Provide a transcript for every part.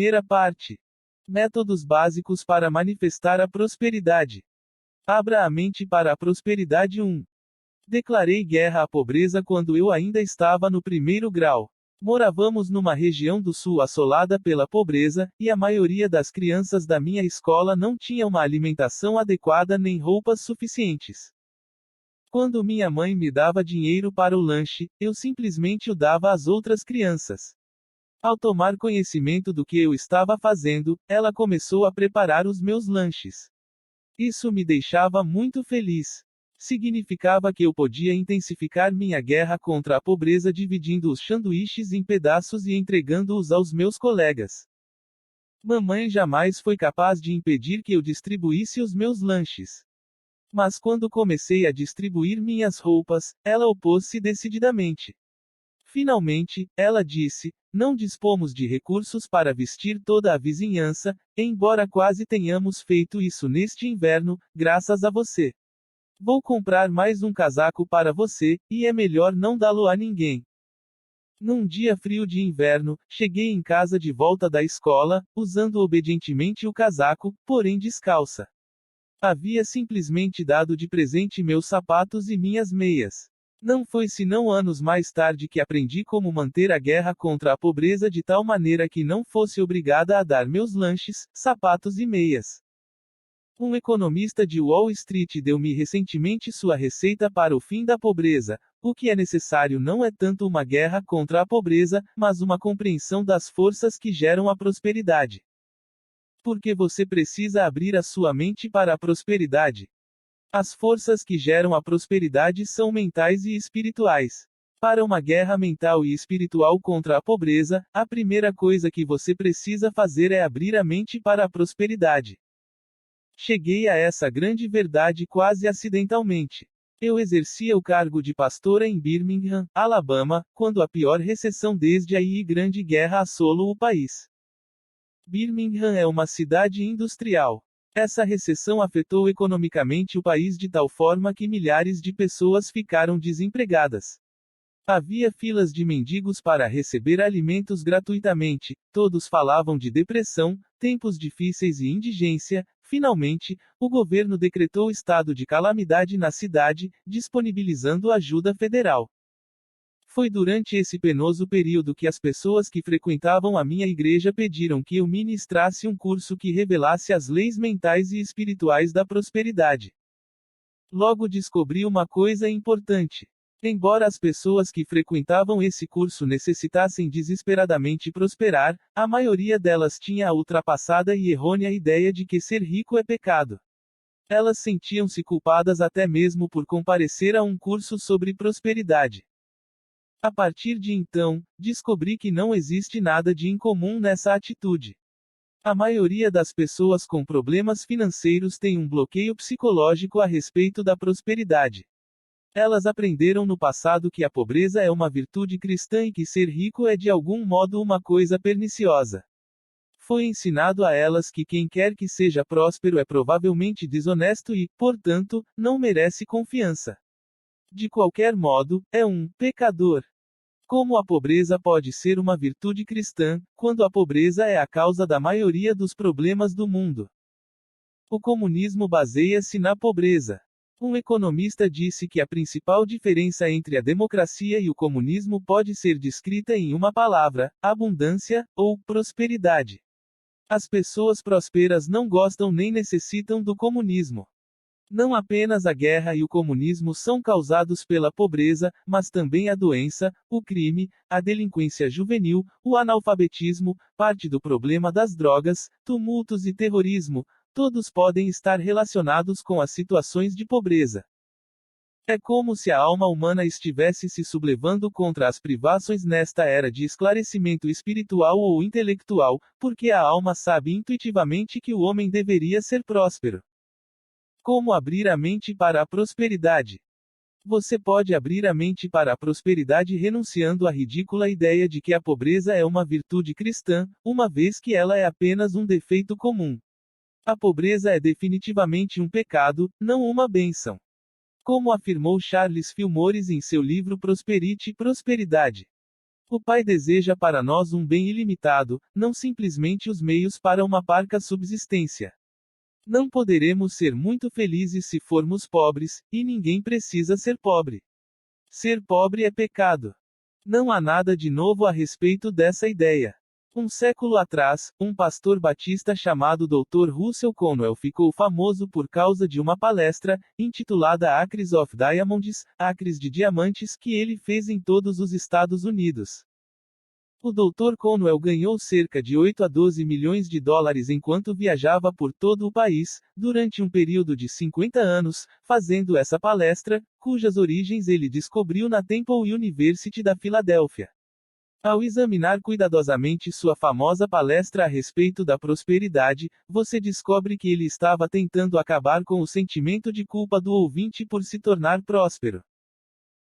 Primeira parte. Métodos básicos para manifestar a prosperidade. Abra a mente para a prosperidade 1. Declarei guerra à pobreza quando eu ainda estava no primeiro grau. Morávamos numa região do sul assolada pela pobreza, e a maioria das crianças da minha escola não tinha uma alimentação adequada nem roupas suficientes. Quando minha mãe me dava dinheiro para o lanche, eu simplesmente o dava às outras crianças. Ao tomar conhecimento do que eu estava fazendo, ela começou a preparar os meus lanches. Isso me deixava muito feliz. Significava que eu podia intensificar minha guerra contra a pobreza dividindo os sanduíches em pedaços e entregando-os aos meus colegas. Mamãe jamais foi capaz de impedir que eu distribuísse os meus lanches. Mas quando comecei a distribuir minhas roupas, ela opôs-se decididamente. Finalmente, ela disse: não dispomos de recursos para vestir toda a vizinhança, embora quase tenhamos feito isso neste inverno, graças a você. Vou comprar mais um casaco para você, e é melhor não dá-lo a ninguém. Num dia frio de inverno, cheguei em casa de volta da escola, usando obedientemente o casaco, porém descalça. Havia simplesmente dado de presente meus sapatos e minhas meias. Não foi senão anos mais tarde que aprendi como manter a guerra contra a pobreza de tal maneira que não fosse obrigada a dar meus lanches, sapatos e meias. Um economista de Wall Street deu-me recentemente sua receita para o fim da pobreza. O que é necessário não é tanto uma guerra contra a pobreza, mas uma compreensão das forças que geram a prosperidade. Porque você precisa abrir a sua mente para a prosperidade. As forças que geram a prosperidade são mentais e espirituais. Para uma guerra mental e espiritual contra a pobreza, a primeira coisa que você precisa fazer é abrir a mente para a prosperidade. Cheguei a essa grande verdade quase acidentalmente. Eu exercia o cargo de pastora em Birmingham, Alabama, quando a pior recessão desde a Grande Guerra assolou o país. Birmingham é uma cidade industrial. Essa recessão afetou economicamente o país de tal forma que milhares de pessoas ficaram desempregadas. Havia filas de mendigos para receber alimentos gratuitamente, todos falavam de depressão, tempos difíceis e indigência. Finalmente, o governo decretou estado de calamidade na cidade, disponibilizando ajuda federal. Foi durante esse penoso período que as pessoas que frequentavam a minha igreja pediram que eu ministrasse um curso que revelasse as leis mentais e espirituais da prosperidade. Logo descobri uma coisa importante. Embora as pessoas que frequentavam esse curso necessitassem desesperadamente prosperar, a maioria delas tinha a ultrapassada e errônea ideia de que ser rico é pecado. Elas sentiam-se culpadas até mesmo por comparecer a um curso sobre prosperidade. A partir de então, descobri que não existe nada de incomum nessa atitude. A maioria das pessoas com problemas financeiros tem um bloqueio psicológico a respeito da prosperidade. Elas aprenderam no passado que a pobreza é uma virtude cristã e que ser rico é de algum modo uma coisa perniciosa. Foi ensinado a elas que quem quer que seja próspero é provavelmente desonesto e, portanto, não merece confiança. De qualquer modo, é um pecador. Como a pobreza pode ser uma virtude cristã, quando a pobreza é a causa da maioria dos problemas do mundo? O comunismo baseia-se na pobreza. Um economista disse que a principal diferença entre a democracia e o comunismo pode ser descrita em uma palavra: abundância, ou prosperidade. As pessoas prósperas não gostam nem necessitam do comunismo. Não apenas a guerra e o comunismo são causados pela pobreza, mas também a doença, o crime, a delinquência juvenil, o analfabetismo, parte do problema das drogas, tumultos e terrorismo. Todos podem estar relacionados com as situações de pobreza. É como se a alma humana estivesse se sublevando contra as privações nesta era de esclarecimento espiritual ou intelectual, porque a alma sabe intuitivamente que o homem deveria ser próspero. Como abrir a mente para a prosperidade? Você pode abrir a mente para a prosperidade renunciando à ridícula ideia de que a pobreza é uma virtude cristã, uma vez que ela é apenas um defeito comum. A pobreza é definitivamente um pecado, não uma bênção. Como afirmou Charles Fillmore em seu livro Prosperity, Prosperidade. O Pai deseja para nós um bem ilimitado, não simplesmente os meios para uma parca subsistência. Não poderemos ser muito felizes se formos pobres, e ninguém precisa ser pobre. Ser pobre é pecado. Não há nada de novo a respeito dessa ideia. Um século atrás, um pastor batista chamado Dr. Russell Conwell ficou famoso por causa de uma palestra, intitulada Acres of Diamonds, Acres de Diamantes, que ele fez em todos os Estados Unidos. O Dr. Conwell ganhou cerca de 8 a 12 milhões de dólares enquanto viajava por todo o país, durante um período de 50 anos, fazendo essa palestra, cujas origens ele descobriu na Temple University da Filadélfia. Ao examinar cuidadosamente sua famosa palestra a respeito da prosperidade, você descobre que ele estava tentando acabar com o sentimento de culpa do ouvinte por se tornar próspero.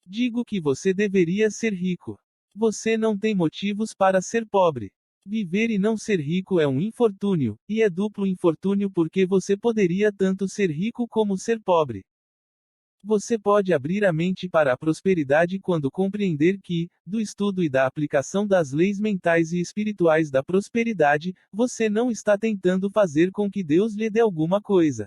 Digo que você deveria ser rico. Você não tem motivos para ser pobre. Viver e não ser rico é um infortúnio, e é duplo infortúnio porque você poderia tanto ser rico como ser pobre. Você pode abrir a mente para a prosperidade quando compreender que, do estudo e da aplicação das leis mentais e espirituais da prosperidade, você não está tentando fazer com que Deus lhe dê alguma coisa.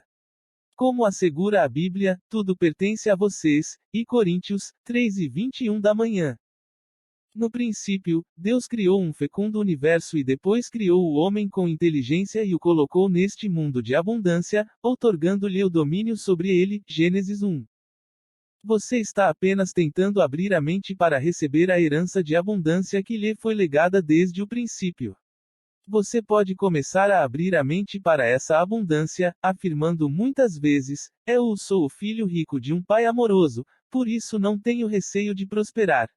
Como assegura a Bíblia, tudo pertence a vocês, e Coríntios 3:21 da manhã. No princípio, Deus criou um fecundo universo e depois criou o homem com inteligência e o colocou neste mundo de abundância, outorgando-lhe o domínio sobre ele. Gênesis 1. Você está apenas tentando abrir a mente para receber a herança de abundância que lhe foi legada desde o princípio. Você pode começar a abrir a mente para essa abundância, afirmando muitas vezes: eu sou o filho rico de um pai amoroso, por isso não tenho receio de prosperar.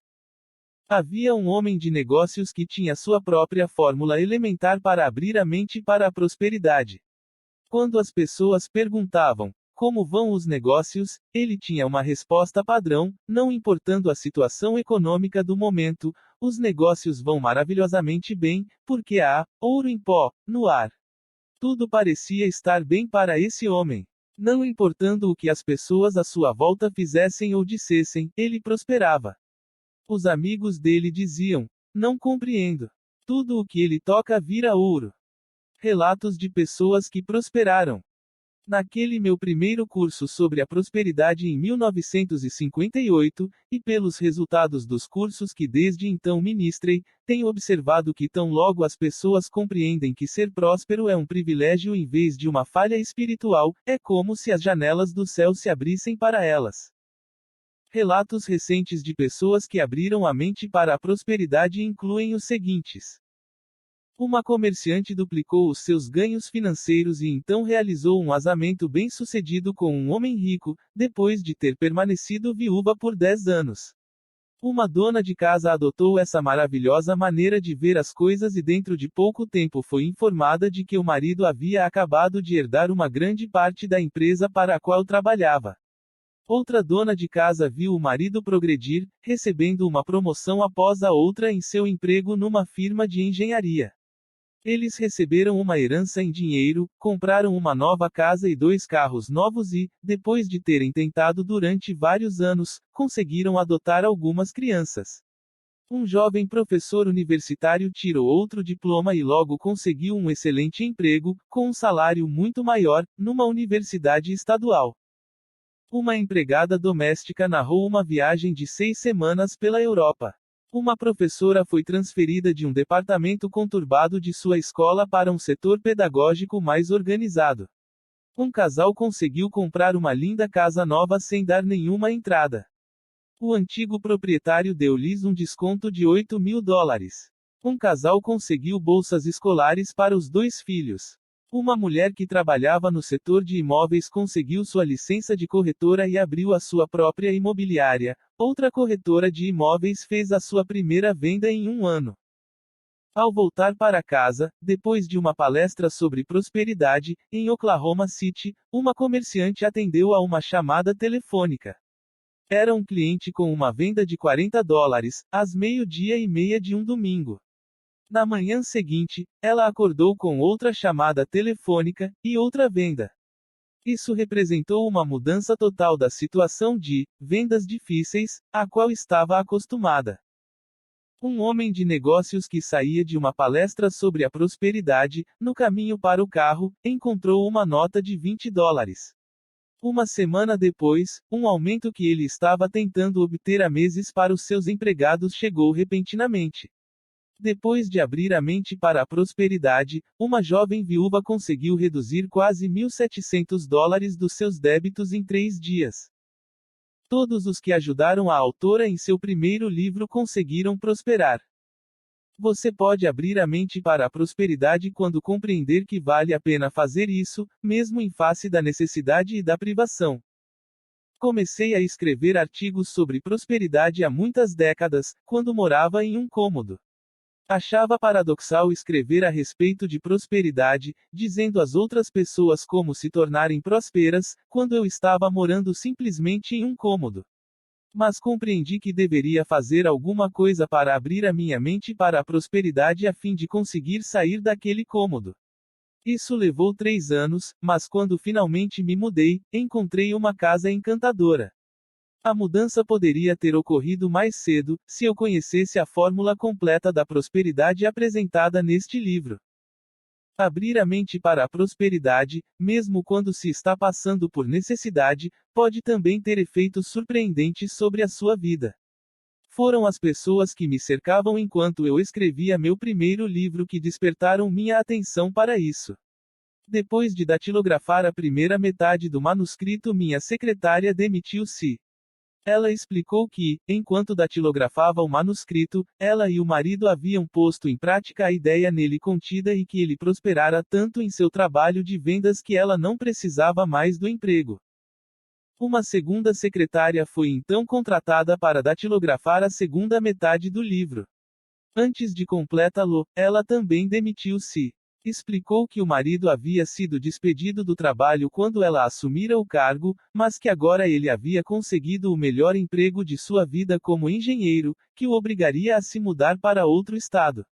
Havia um homem de negócios que tinha sua própria fórmula elementar para abrir a mente para a prosperidade. Quando as pessoas perguntavam: como vão os negócios? Ele tinha uma resposta padrão: não importando a situação econômica do momento, os negócios vão maravilhosamente bem, porque há ouro em pó, no ar. Tudo parecia estar bem para esse homem. Não importando o que as pessoas à sua volta fizessem ou dissessem, ele prosperava. Os amigos dele diziam: não compreendo. Tudo o que ele toca vira ouro. Relatos de pessoas que prosperaram. Naquele meu primeiro curso sobre a prosperidade em 1958, e pelos resultados dos cursos que desde então ministrei, tenho observado que tão logo as pessoas compreendem que ser próspero é um privilégio em vez de uma falha espiritual, é como se as janelas do céu se abrissem para elas. Relatos recentes de pessoas que abriram a mente para a prosperidade incluem os seguintes. Uma comerciante duplicou os seus ganhos financeiros e então realizou um casamento bem-sucedido com um homem rico, depois de ter permanecido viúva por 10 anos. Uma dona de casa adotou essa maravilhosa maneira de ver as coisas e dentro de pouco tempo foi informada de que o marido havia acabado de herdar uma grande parte da empresa para a qual trabalhava. Outra dona de casa viu o marido progredir, recebendo uma promoção após a outra em seu emprego numa firma de engenharia. Eles receberam uma herança em dinheiro, compraram uma nova casa e 2 carros novos e, depois de terem tentado durante vários anos, conseguiram adotar algumas crianças. Um jovem professor universitário tirou outro diploma e logo conseguiu um excelente emprego, com um salário muito maior, numa universidade estadual. Uma empregada doméstica narrou uma viagem de 6 semanas pela Europa. Uma professora foi transferida de um departamento conturbado de sua escola para um setor pedagógico mais organizado. Um casal conseguiu comprar uma linda casa nova sem dar nenhuma entrada. O antigo proprietário deu-lhes um desconto de $8.000. Um casal conseguiu bolsas escolares para os 2 filhos. Uma mulher que trabalhava no setor de imóveis conseguiu sua licença de corretora e abriu a sua própria imobiliária. Outra corretora de imóveis fez a sua primeira venda em 1 ano. Ao voltar para casa, depois de uma palestra sobre prosperidade, em Oklahoma City, uma comerciante atendeu a uma chamada telefônica. Era um cliente com uma venda de $40, às 12:30 de um domingo. Na manhã seguinte, ela acordou com outra chamada telefônica, e outra venda. Isso representou uma mudança total da situação de vendas difíceis, a qual estava acostumada. Um homem de negócios que saía de uma palestra sobre a prosperidade, no caminho para o carro, encontrou uma nota de $20. Uma semana depois, um aumento que ele estava tentando obter há meses para os seus empregados chegou repentinamente. Depois de abrir a mente para a prosperidade, uma jovem viúva conseguiu reduzir quase $1.700 dos seus débitos em 3 dias. Todos os que ajudaram a autora em seu primeiro livro conseguiram prosperar. Você pode abrir a mente para a prosperidade quando compreender que vale a pena fazer isso, mesmo em face da necessidade e da privação. Comecei a escrever artigos sobre prosperidade há muitas décadas, quando morava em um cômodo. Achava paradoxal escrever a respeito de prosperidade, dizendo às outras pessoas como se tornarem prósperas, quando eu estava morando simplesmente em um cômodo. Mas compreendi que deveria fazer alguma coisa para abrir a minha mente para a prosperidade a fim de conseguir sair daquele cômodo. Isso levou 3 anos, mas quando finalmente me mudei, encontrei uma casa encantadora. A mudança poderia ter ocorrido mais cedo, se eu conhecesse a fórmula completa da prosperidade apresentada neste livro. Abrir a mente para a prosperidade, mesmo quando se está passando por necessidade, pode também ter efeitos surpreendentes sobre a sua vida. Foram as pessoas que me cercavam enquanto eu escrevia meu primeiro livro que despertaram minha atenção para isso. Depois de datilografar a primeira metade do manuscrito, minha secretária demitiu-se. Ela explicou que, enquanto datilografava o manuscrito, ela e o marido haviam posto em prática a ideia nele contida e que ele prosperara tanto em seu trabalho de vendas que ela não precisava mais do emprego. Uma segunda secretária foi então contratada para datilografar a segunda metade do livro. Antes de completá-lo, ela também demitiu-se. Explicou que o marido havia sido despedido do trabalho quando ela assumira o cargo, mas que agora ele havia conseguido o melhor emprego de sua vida como engenheiro, que o obrigaria a se mudar para outro estado.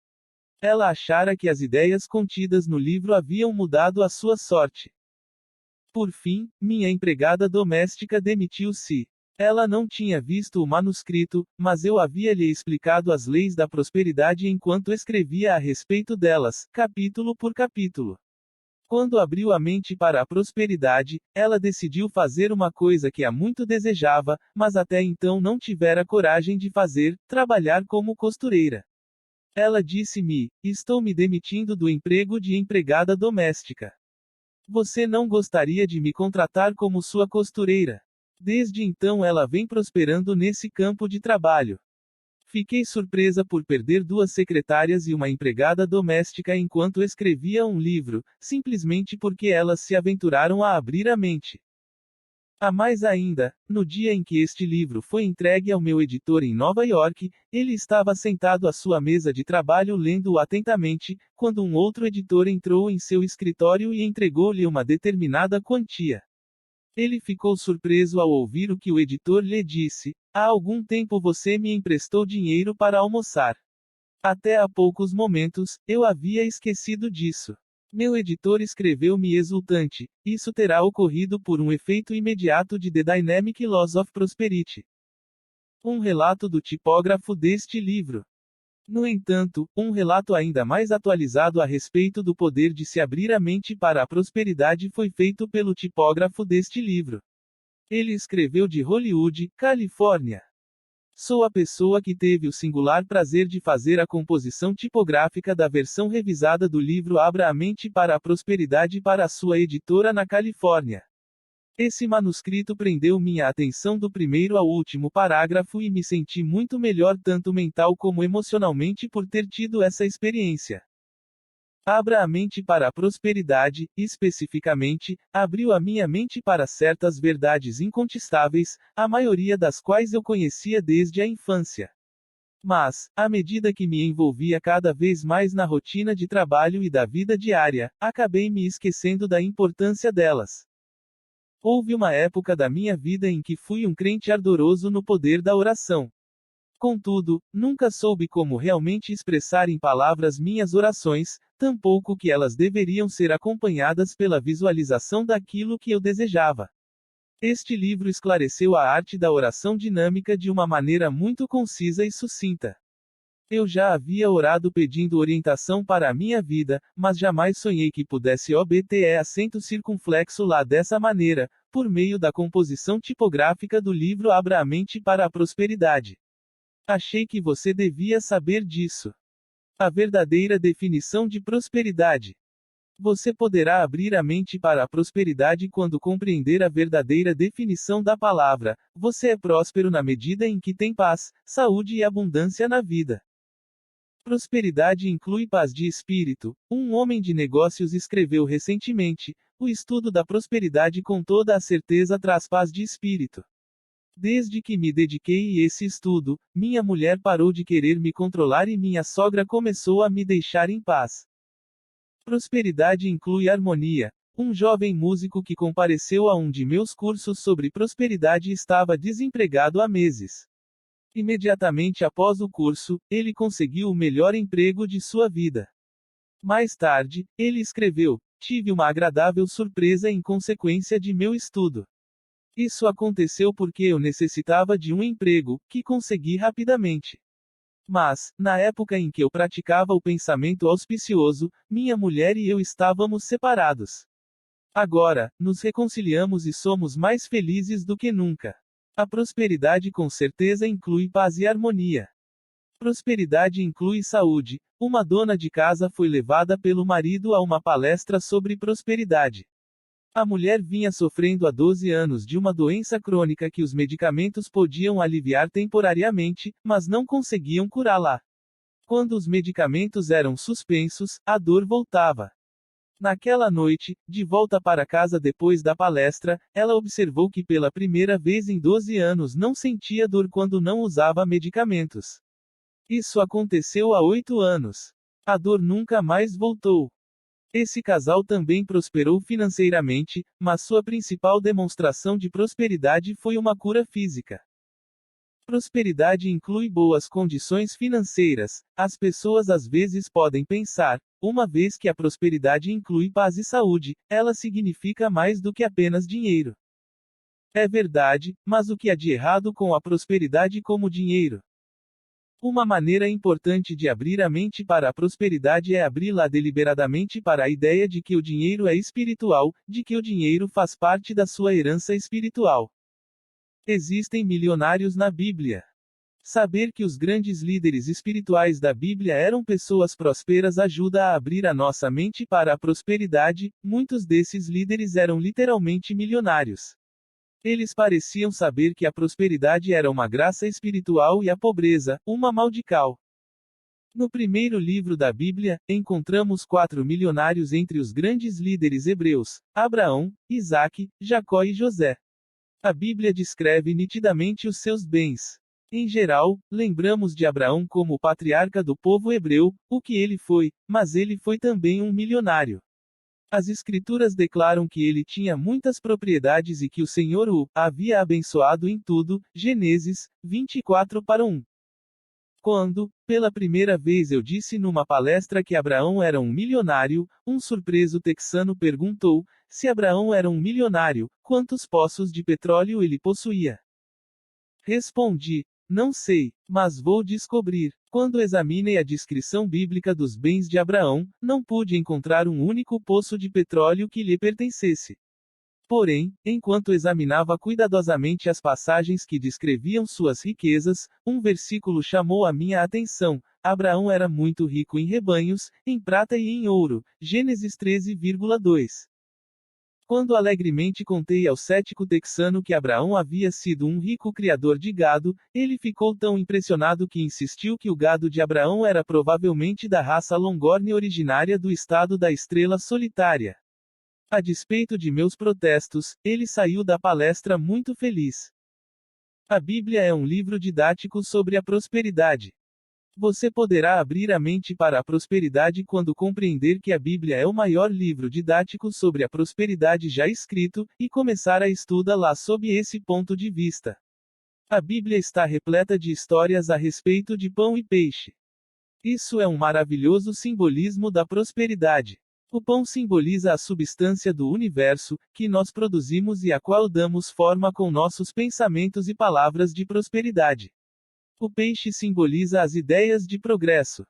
Ela achara que as ideias contidas no livro haviam mudado a sua sorte. Por fim, minha empregada doméstica demitiu-se. Ela não tinha visto o manuscrito, mas eu havia lhe explicado as leis da prosperidade enquanto escrevia a respeito delas, capítulo por capítulo. Quando abriu a mente para a prosperidade, ela decidiu fazer uma coisa que há muito desejava, mas até então não tivera coragem de fazer: trabalhar como costureira. Ela disse-me: estou me demitindo do emprego de empregada doméstica. Você não gostaria de me contratar como sua costureira? Desde então ela vem prosperando nesse campo de trabalho. Fiquei surpresa por perder 2 secretárias e uma empregada doméstica enquanto escrevia um livro, simplesmente porque elas se aventuraram a abrir a mente. A mais ainda, no dia em que este livro foi entregue ao meu editor em Nova York, ele estava sentado à sua mesa de trabalho lendo-o atentamente, quando um outro editor entrou em seu escritório e entregou-lhe uma determinada quantia. Ele ficou surpreso ao ouvir o que o editor lhe disse: há algum tempo você me emprestou dinheiro para almoçar. Até há poucos momentos, eu havia esquecido disso. Meu editor escreveu-me exultante: isso terá ocorrido por um efeito imediato de The Dynamic Laws of Prosperity. Um relato do tipógrafo deste livro. No entanto, um relato ainda mais atualizado a respeito do poder de se abrir a mente para a prosperidade foi feito pelo tipógrafo deste livro. Ele escreveu de Hollywood, Califórnia. Sou a pessoa que teve o singular prazer de fazer a composição tipográfica da versão revisada do livro Abra a Mente para a Prosperidade para a sua editora na Califórnia. Esse manuscrito prendeu minha atenção do primeiro ao último parágrafo e me senti muito melhor tanto mental como emocionalmente por ter tido essa experiência. Abra a mente para a prosperidade, especificamente, abriu a minha mente para certas verdades incontestáveis, a maioria das quais eu conhecia desde a infância. Mas, à medida que me envolvia cada vez mais na rotina de trabalho e da vida diária, acabei me esquecendo da importância delas. Houve uma época da minha vida em que fui um crente ardoroso no poder da oração. Contudo, nunca soube como realmente expressar em palavras minhas orações, tampouco que elas deveriam ser acompanhadas pela visualização daquilo que eu desejava. Este livro esclareceu a arte da oração dinâmica de uma maneira muito concisa e sucinta. Eu já havia orado pedindo orientação para a minha vida, mas jamais sonhei que pudesse obter acento circunflexo lá dessa maneira, por meio da composição tipográfica do livro Abra a Mente para a Prosperidade. Achei que você devia saber disso. A verdadeira definição de prosperidade. Você poderá abrir a mente para a prosperidade quando compreender a verdadeira definição da palavra. Você é próspero na medida em que tem paz, saúde e abundância na vida. Prosperidade inclui paz de espírito. Um homem de negócios escreveu recentemente: o estudo da prosperidade com toda a certeza traz paz de espírito. Desde que me dediquei a esse estudo, minha mulher parou de querer me controlar e minha sogra começou a me deixar em paz. Prosperidade inclui harmonia. Um jovem músico que compareceu a um de meus cursos sobre prosperidade estava desempregado há meses. Imediatamente após o curso, ele conseguiu o melhor emprego de sua vida. Mais tarde, ele escreveu: tive uma agradável surpresa em consequência de meu estudo. Isso aconteceu porque eu necessitava de um emprego, que consegui rapidamente. Mas, na época em que eu praticava o pensamento auspicioso, minha mulher e eu estávamos separados. Agora, nos reconciliamos e somos mais felizes do que nunca. A prosperidade com certeza inclui paz e harmonia. Prosperidade inclui saúde. Uma dona de casa foi levada pelo marido a uma palestra sobre prosperidade. A mulher vinha sofrendo há 12 anos de uma doença crônica que os medicamentos podiam aliviar temporariamente, mas não conseguiam curá-la. Quando os medicamentos eram suspensos, a dor voltava. Naquela noite, de volta para casa depois da palestra, ela observou que pela primeira vez em 12 anos não sentia dor quando não usava medicamentos. Isso aconteceu há 8 anos. A dor nunca mais voltou. Esse casal também prosperou financeiramente, mas sua principal demonstração de prosperidade foi uma cura física. Prosperidade inclui boas condições financeiras. As pessoas às vezes podem pensar: uma vez que a prosperidade inclui paz e saúde, ela significa mais do que apenas dinheiro. É verdade, mas o que há de errado com a prosperidade como dinheiro? Uma maneira importante de abrir a mente para a prosperidade é abri-la deliberadamente para a ideia de que o dinheiro é espiritual, de que o dinheiro faz parte da sua herança espiritual. Existem milionários na Bíblia. Saber que os grandes líderes espirituais da Bíblia eram pessoas prósperas ajuda a abrir a nossa mente para a prosperidade. Muitos desses líderes eram literalmente milionários. Eles pareciam saber que a prosperidade era uma graça espiritual e a pobreza, uma maldição. No primeiro livro da Bíblia, encontramos 4 milionários entre os grandes líderes hebreus: Abraão, Isaque, Jacó e José. A Bíblia descreve nitidamente os seus bens. Em geral, lembramos de Abraão como o patriarca do povo hebreu, o que ele foi, mas ele foi também um milionário. As Escrituras declaram que ele tinha muitas propriedades e que o Senhor o havia abençoado em tudo. Gênesis 24:1. Quando, pela primeira vez eu disse numa palestra que Abraão era um milionário, um surpreso texano perguntou: se Abraão era um milionário, quantos poços de petróleo ele possuía? Respondi: não sei, mas vou descobrir. Quando examinei a descrição bíblica dos bens de Abraão, não pude encontrar um único poço de petróleo que lhe pertencesse. Porém, enquanto examinava cuidadosamente as passagens que descreviam suas riquezas, um versículo chamou a minha atenção: Abraão era muito rico em rebanhos, em prata e em ouro. Gênesis 13,2. Quando alegremente contei ao cético texano que Abraão havia sido um rico criador de gado, ele ficou tão impressionado que insistiu que o gado de Abraão era provavelmente da raça Longhorn originária do estado da Estrela Solitária. A despeito de meus protestos, ele saiu da palestra muito feliz. A Bíblia é um livro didático sobre a prosperidade. Você poderá abrir a mente para a prosperidade quando compreender que a Bíblia é o maior livro didático sobre a prosperidade já escrito, e começar a estudá-la sob esse ponto de vista. A Bíblia está repleta de histórias a respeito de pão e peixe. Isso é um maravilhoso simbolismo da prosperidade. O pão simboliza a substância do universo, que nós produzimos e a qual damos forma com nossos pensamentos e palavras de prosperidade. O peixe simboliza as ideias de progresso.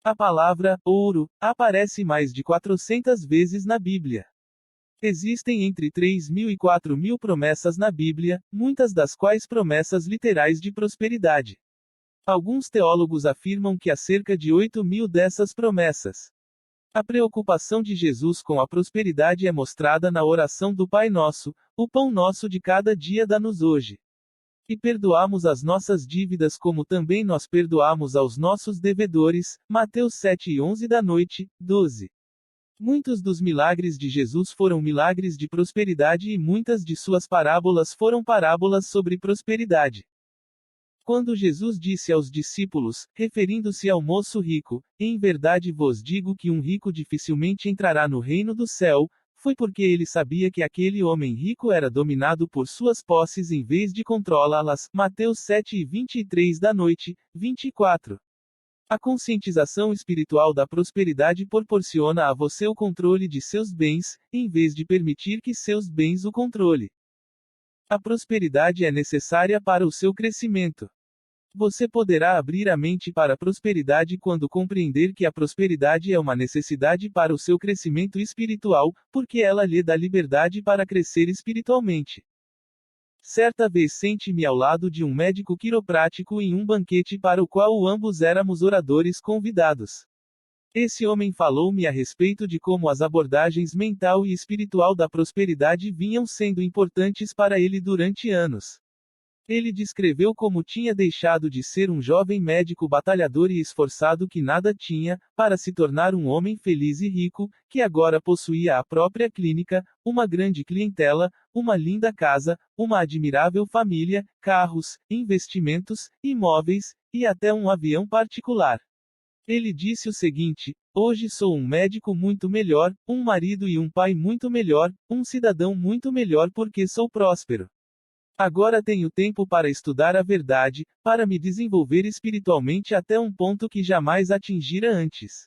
A palavra ouro aparece mais de 400 vezes na Bíblia. Existem entre 3.000 e 4.000 promessas na Bíblia, muitas das quais promessas literais de prosperidade. Alguns teólogos afirmam que há cerca de 8.000 dessas promessas. A preocupação de Jesus com a prosperidade é mostrada na oração do Pai Nosso: o pão nosso de cada dia dá-nos hoje. E perdoamos as nossas dívidas como também nós perdoamos aos nossos devedores. Mateus 7:11 da noite, 12. Muitos dos milagres de Jesus foram milagres de prosperidade e muitas de suas parábolas foram parábolas sobre prosperidade. Quando Jesus disse aos discípulos, referindo-se ao moço rico: em verdade vos digo que um rico dificilmente entrará no reino do céu, foi porque ele sabia que aquele homem rico era dominado por suas posses em vez de controlá-las. Mateus 7:23 da noite, 24. A conscientização espiritual da prosperidade proporciona a você o controle de seus bens, em vez de permitir que seus bens o controle. A prosperidade é necessária para o seu crescimento. Você poderá abrir a mente para a prosperidade quando compreender que a prosperidade é uma necessidade para o seu crescimento espiritual, porque ela lhe dá liberdade para crescer espiritualmente. Certa vez sente-me ao lado de um médico quiroprático em um banquete para o qual ambos éramos oradores convidados. Esse homem falou-me a respeito de como as abordagens mental e espiritual da prosperidade vinham sendo importantes para ele durante anos. Ele descreveu como tinha deixado de ser um jovem médico batalhador e esforçado que nada tinha, para se tornar um homem feliz e rico, que agora possuía a própria clínica, uma grande clientela, uma linda casa, uma admirável família, carros, investimentos, imóveis, e até um avião particular. Ele disse o seguinte: hoje sou um médico muito melhor, um marido e um pai muito melhor, um cidadão muito melhor porque sou próspero. Agora tenho tempo para estudar a verdade, para me desenvolver espiritualmente até um ponto que jamais atingira antes.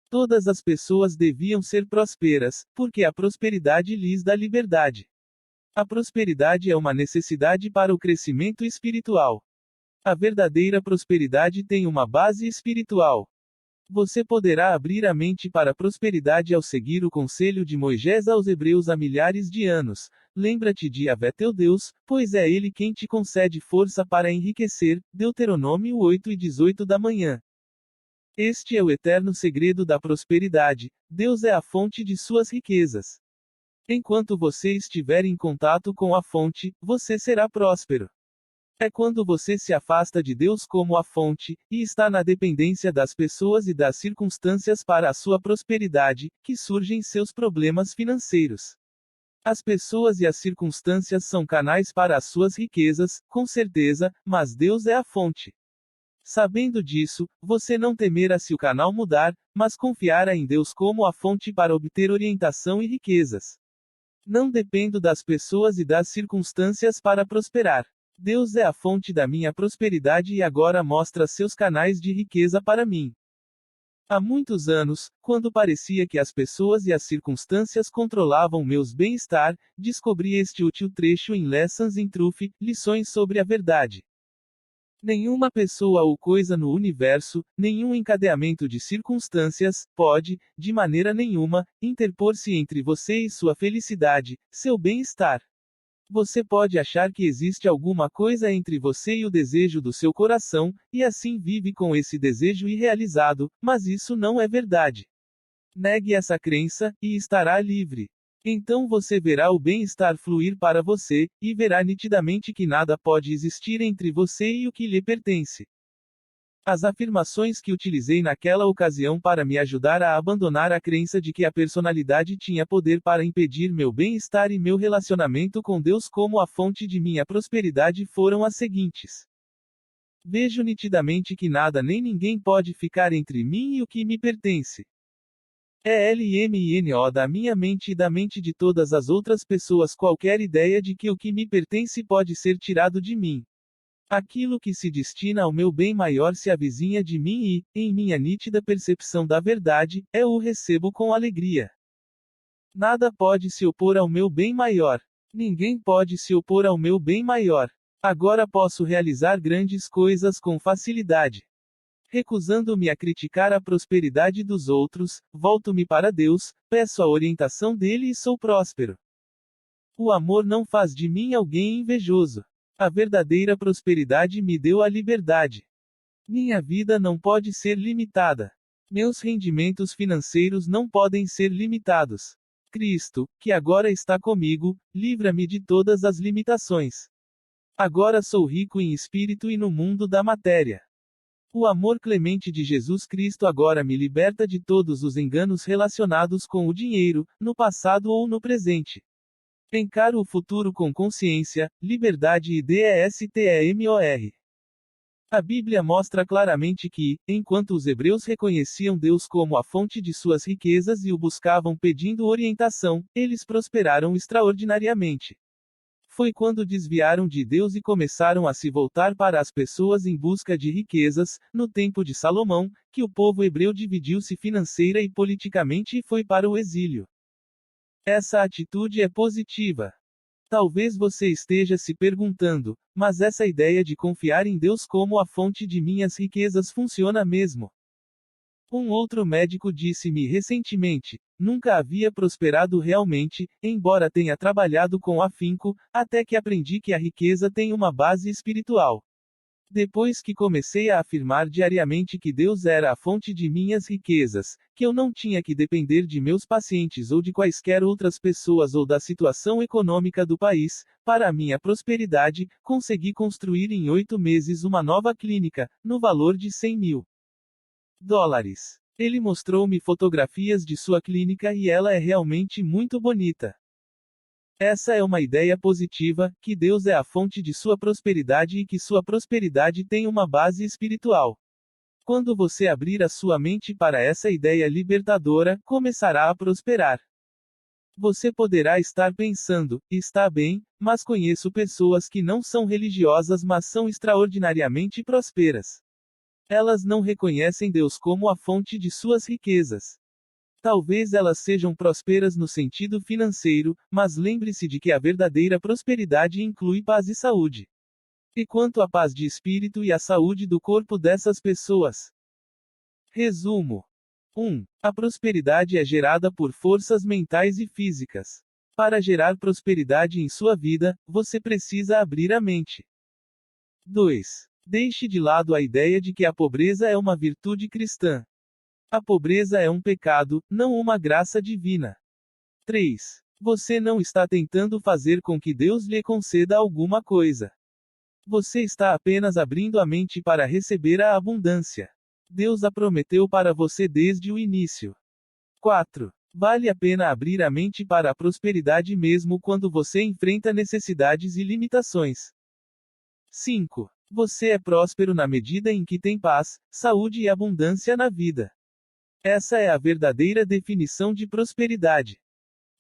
Todas as pessoas deviam ser prósperas, porque a prosperidade lhes dá liberdade. A prosperidade é uma necessidade para o crescimento espiritual. A verdadeira prosperidade tem uma base espiritual. Você poderá abrir a mente para a prosperidade ao seguir o conselho de Moisés aos Hebreus há milhares de anos. Lembra-te de Yahvé teu Deus, pois é Ele quem te concede força para enriquecer. Deuteronômio 8:18 da manhã. Este é o eterno segredo da prosperidade: Deus é a fonte de suas riquezas. Enquanto você estiver em contato com a fonte, você será próspero. É quando você se afasta de Deus como a fonte, e está na dependência das pessoas e das circunstâncias para a sua prosperidade, que surgem seus problemas financeiros. As pessoas e as circunstâncias são canais para as suas riquezas, com certeza, mas Deus é a fonte. Sabendo disso, você não temerá se o canal mudar, mas confiará em Deus como a fonte para obter orientação e riquezas. Não dependo das pessoas e das circunstâncias para prosperar. Deus é a fonte da minha prosperidade e agora mostra seus canais de riqueza para mim. Há muitos anos, quando parecia que as pessoas e as circunstâncias controlavam meus bem-estar, descobri este útil trecho em Lessons in Truth, lições sobre a verdade. Nenhuma pessoa ou coisa no universo, nenhum encadeamento de circunstâncias, pode, de maneira nenhuma, interpor-se entre você e sua felicidade, seu bem-estar. Você pode achar que existe alguma coisa entre você e o desejo do seu coração, e assim vive com esse desejo irrealizado, mas isso não é verdade. Negue essa crença, e estará livre. Então você verá o bem-estar fluir para você, e verá nitidamente que nada pode existir entre você e o que lhe pertence. As afirmações que utilizei naquela ocasião para me ajudar a abandonar a crença de que a personalidade tinha poder para impedir meu bem-estar e meu relacionamento com Deus como a fonte de minha prosperidade foram as seguintes. Vejo nitidamente que nada nem ninguém pode ficar entre mim e o que me pertence. ELMINO da minha mente e da mente de todas as outras pessoas qualquer ideia de que o que me pertence pode ser tirado de mim. Aquilo que se destina ao meu bem maior se avizinha de mim e, em minha nítida percepção da verdade, eu o recebo com alegria. Nada pode se opor ao meu bem maior. Ninguém pode se opor ao meu bem maior. Agora posso realizar grandes coisas com facilidade. Recusando-me a criticar a prosperidade dos outros, volto-me para Deus, peço a orientação dele e sou próspero. O amor não faz de mim alguém invejoso. A verdadeira prosperidade me deu a liberdade. Minha vida não pode ser limitada. Meus rendimentos financeiros não podem ser limitados. Cristo, que agora está comigo, livra-me de todas as limitações. Agora sou rico em espírito e no mundo da matéria. O amor clemente de Jesus Cristo agora me liberta de todos os enganos relacionados com o dinheiro, no passado ou no presente. Encaro o futuro com consciência, liberdade e destemor. A Bíblia mostra claramente que, enquanto os hebreus reconheciam Deus como a fonte de suas riquezas e o buscavam pedindo orientação, eles prosperaram extraordinariamente. Foi quando desviaram de Deus e começaram a se voltar para as pessoas em busca de riquezas, no tempo de Salomão, que o povo hebreu dividiu-se financeira e politicamente e foi para o exílio. Essa atitude é positiva. Talvez você esteja se perguntando, mas essa ideia de confiar em Deus como a fonte de minhas riquezas funciona mesmo? Um outro médico disse-me recentemente: nunca havia prosperado realmente, embora tenha trabalhado com afinco, até que aprendi que a riqueza tem uma base espiritual. Depois que comecei a afirmar diariamente que Deus era a fonte de minhas riquezas, que eu não tinha que depender de meus pacientes ou de quaisquer outras pessoas ou da situação econômica do país, para a minha prosperidade, consegui construir em 8 meses uma nova clínica, no valor de $100.000. Ele mostrou-me fotografias de sua clínica e ela é realmente muito bonita. Essa é uma ideia positiva, que Deus é a fonte de sua prosperidade e que sua prosperidade tem uma base espiritual. Quando você abrir a sua mente para essa ideia libertadora, começará a prosperar. Você poderá estar pensando, está bem, mas conheço pessoas que não são religiosas mas são extraordinariamente prósperas. Elas não reconhecem Deus como a fonte de suas riquezas. Talvez elas sejam prósperas no sentido financeiro, mas lembre-se de que a verdadeira prosperidade inclui paz e saúde. E quanto à paz de espírito e à saúde do corpo dessas pessoas? Resumo: 1. A prosperidade é gerada por forças mentais e físicas. Para gerar prosperidade em sua vida, você precisa abrir a mente. 2. Deixe de lado a ideia de que a pobreza é uma virtude cristã. A pobreza é um pecado, não uma graça divina. 3. Você não está tentando fazer com que Deus lhe conceda alguma coisa. Você está apenas abrindo a mente para receber a abundância. Deus a prometeu para você desde o início. 4. Vale a pena abrir a mente para a prosperidade mesmo quando você enfrenta necessidades e limitações. 5. Você é próspero na medida em que tem paz, saúde e abundância na vida. Essa é a verdadeira definição de prosperidade.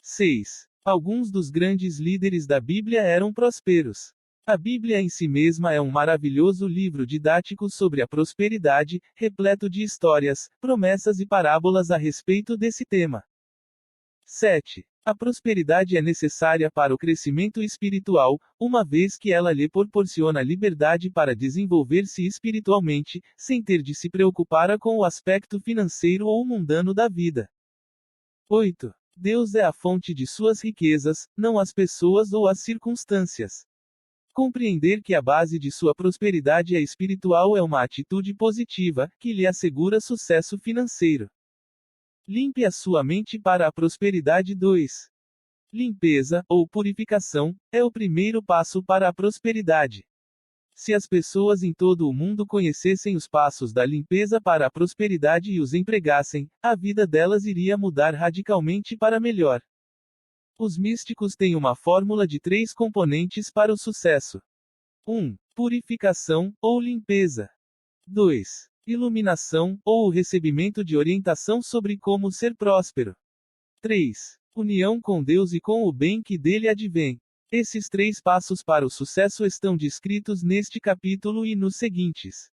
6. Alguns dos grandes líderes da Bíblia eram prósperos. A Bíblia em si mesma é um maravilhoso livro didático sobre a prosperidade, repleto de histórias, promessas e parábolas a respeito desse tema. 7. A prosperidade é necessária para o crescimento espiritual, uma vez que ela lhe proporciona liberdade para desenvolver-se espiritualmente, sem ter de se preocupar com o aspecto financeiro ou mundano da vida. 8. Deus é a fonte de suas riquezas, não as pessoas ou as circunstâncias. Compreender que a base de sua prosperidade é espiritual é uma atitude positiva, que lhe assegura sucesso financeiro. Limpe a sua mente para a prosperidade. 2. Limpeza, ou purificação, é o primeiro passo para a prosperidade. Se as pessoas em todo o mundo conhecessem os passos da limpeza para a prosperidade e os empregassem, a vida delas iria mudar radicalmente para melhor. Os místicos têm uma fórmula de 3 componentes para o sucesso. 1. Purificação, ou limpeza. 2. Iluminação, ou o recebimento de orientação sobre como ser próspero. 3. União com Deus e com o bem que dele advém. Esses 3 passos para o sucesso estão descritos neste capítulo e nos seguintes.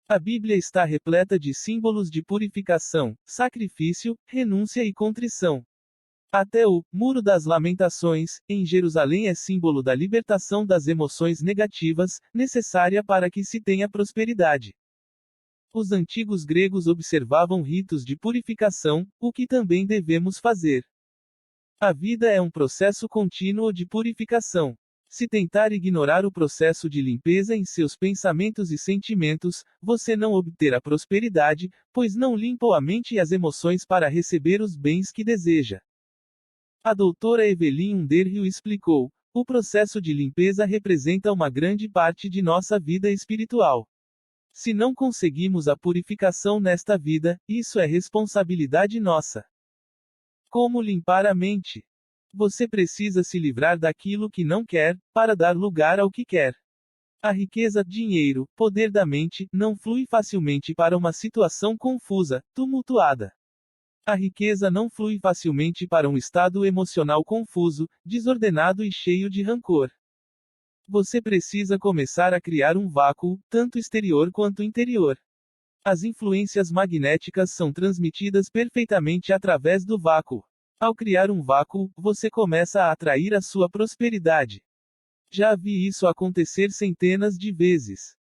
A Bíblia está repleta de símbolos de purificação, sacrifício, renúncia e contrição. Até o Muro das Lamentações, em Jerusalém é símbolo da libertação das emoções negativas, necessária para que se tenha prosperidade. Os antigos gregos observavam ritos de purificação, o que também devemos fazer. A vida é um processo contínuo de purificação. Se tentar ignorar o processo de limpeza em seus pensamentos e sentimentos, você não obterá prosperidade, pois não limpa a mente e as emoções para receber os bens que deseja. A doutora Evelyn Underhill explicou: o processo de limpeza representa uma grande parte de nossa vida espiritual. Se não conseguimos a purificação nesta vida, isso é responsabilidade nossa. Como limpar a mente? Você precisa se livrar daquilo que não quer, para dar lugar ao que quer. A riqueza, dinheiro, poder da mente, não flui facilmente para uma situação confusa, tumultuada. A riqueza não flui facilmente para um estado emocional confuso, desordenado e cheio de rancor. Você precisa começar a criar um vácuo, tanto exterior quanto interior. As influências magnéticas são transmitidas perfeitamente através do vácuo. Ao criar um vácuo, você começa a atrair a sua prosperidade. Já vi isso acontecer centenas de vezes.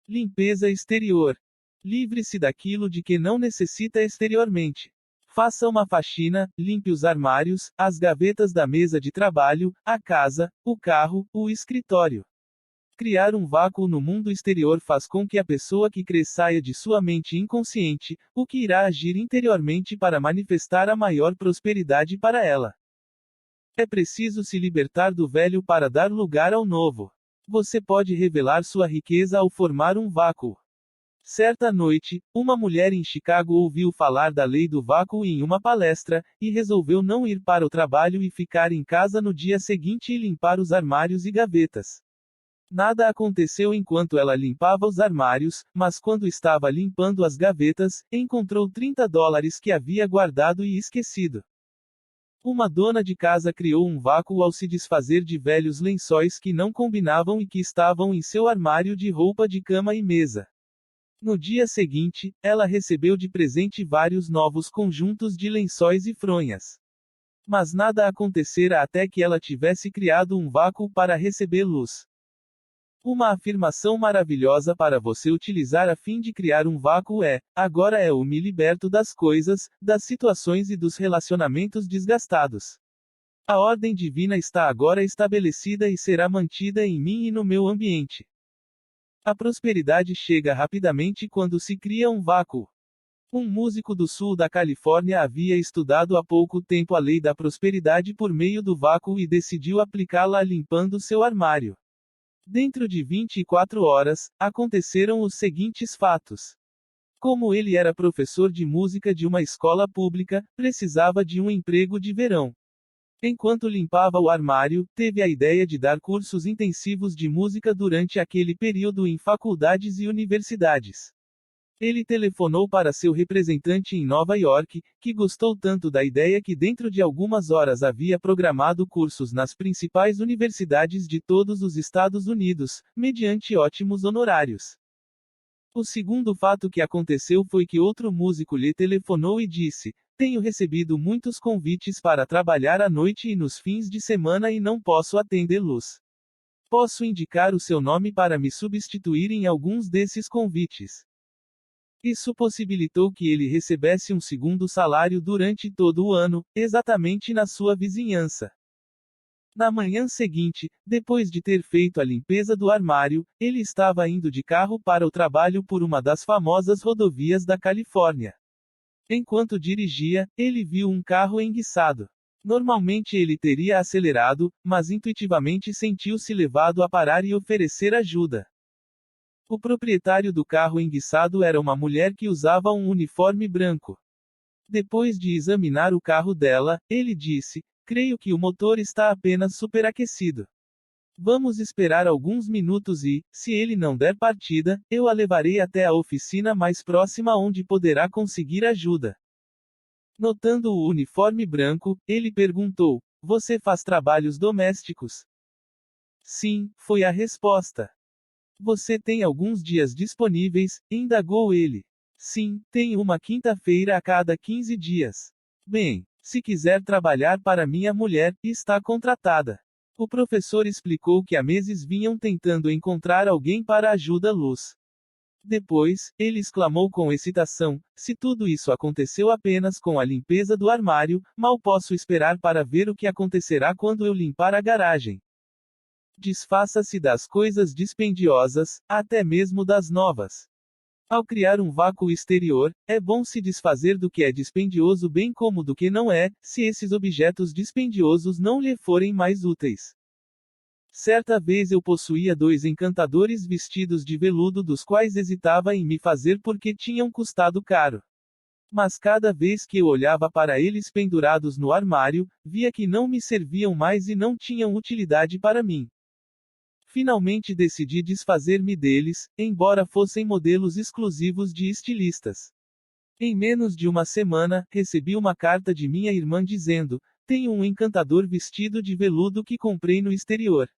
Limpeza exterior. Livre-se daquilo de que não necessita exteriormente. Faça uma faxina, limpe os armários, as gavetas da mesa de trabalho, a casa, o carro, o escritório. Criar um vácuo no mundo exterior faz com que a pessoa que crê saia de sua mente inconsciente, o que irá agir interiormente para manifestar a maior prosperidade para ela. É preciso se libertar do velho para dar lugar ao novo. Você pode revelar sua riqueza ao formar um vácuo. Certa noite, uma mulher em Chicago ouviu falar da lei do vácuo em uma palestra, e resolveu não ir para o trabalho e ficar em casa no dia seguinte e limpar os armários e gavetas. Nada aconteceu enquanto ela limpava os armários, mas quando estava limpando as gavetas, encontrou $30 que havia guardado e esquecido. Uma dona de casa criou um vácuo ao se desfazer de velhos lençóis que não combinavam e que estavam em seu armário de roupa de cama e mesa. No dia seguinte, ela recebeu de presente vários novos conjuntos de lençóis e fronhas. Mas nada acontecera até que ela tivesse criado um vácuo para receber luz. Uma afirmação maravilhosa para você utilizar a fim de criar um vácuo é: agora eu me liberto das coisas, das situações e dos relacionamentos desgastados. A ordem divina está agora estabelecida e será mantida em mim e no meu ambiente. A prosperidade chega rapidamente quando se cria um vácuo. Um músico do sul da Califórnia havia estudado há pouco tempo a lei da prosperidade por meio do vácuo e decidiu aplicá-la limpando seu armário. Dentro de 24 horas, aconteceram os seguintes fatos. Como ele era professor de música de uma escola pública, precisava de um emprego de verão. Enquanto limpava o armário, teve a ideia de dar cursos intensivos de música durante aquele período em faculdades e universidades. Ele telefonou para seu representante em Nova York, que gostou tanto da ideia que dentro de algumas horas havia programado cursos nas principais universidades de todos os Estados Unidos, mediante ótimos honorários. O segundo fato que aconteceu foi que outro músico lhe telefonou e disse: tenho recebido muitos convites para trabalhar à noite e nos fins de semana e não posso atendê-los. Posso indicar o seu nome para me substituir em alguns desses convites. Isso possibilitou que ele recebesse um segundo salário durante todo o ano, exatamente na sua vizinhança. Na manhã seguinte, depois de ter feito a limpeza do armário, ele estava indo de carro para o trabalho por uma das famosas rodovias da Califórnia. Enquanto dirigia, ele viu um carro enguiçado. Normalmente ele teria acelerado, mas intuitivamente sentiu-se levado a parar e oferecer ajuda. O proprietário do carro enguiçado era uma mulher que usava um uniforme branco. Depois de examinar o carro dela, ele disse: creio que o motor está apenas superaquecido. Vamos esperar alguns minutos e, se ele não der partida, eu a levarei até a oficina mais próxima onde poderá conseguir ajuda. Notando o uniforme branco, ele perguntou: você faz trabalhos domésticos? Sim, foi a resposta. Você tem alguns dias disponíveis? Indagou ele. Sim, tenho uma quinta-feira a cada 15 dias. Bem, Se quiser trabalhar para minha mulher, está contratada. O professor explicou que há meses vinham tentando encontrar alguém para ajuda-los. Depois, ele exclamou com excitação: se tudo isso aconteceu apenas com a limpeza do armário, mal posso esperar para ver o que acontecerá quando eu limpar a garagem. Desfaça-se das coisas dispendiosas, até mesmo das novas. Ao criar um vácuo exterior, é bom se desfazer do que é dispendioso bem como do que não é, se esses objetos dispendiosos não lhe forem mais úteis. Certa vez eu possuía 2 encantadores vestidos de veludo dos quais hesitava em me fazer porque tinham custado caro. Mas cada vez que eu olhava para eles pendurados no armário, via que não me serviam mais e não tinham utilidade para mim. Finalmente decidi desfazer-me deles, embora fossem modelos exclusivos de estilistas. Em menos de uma semana, recebi uma carta de minha irmã dizendo: tenho um encantador vestido de veludo que comprei no exterior.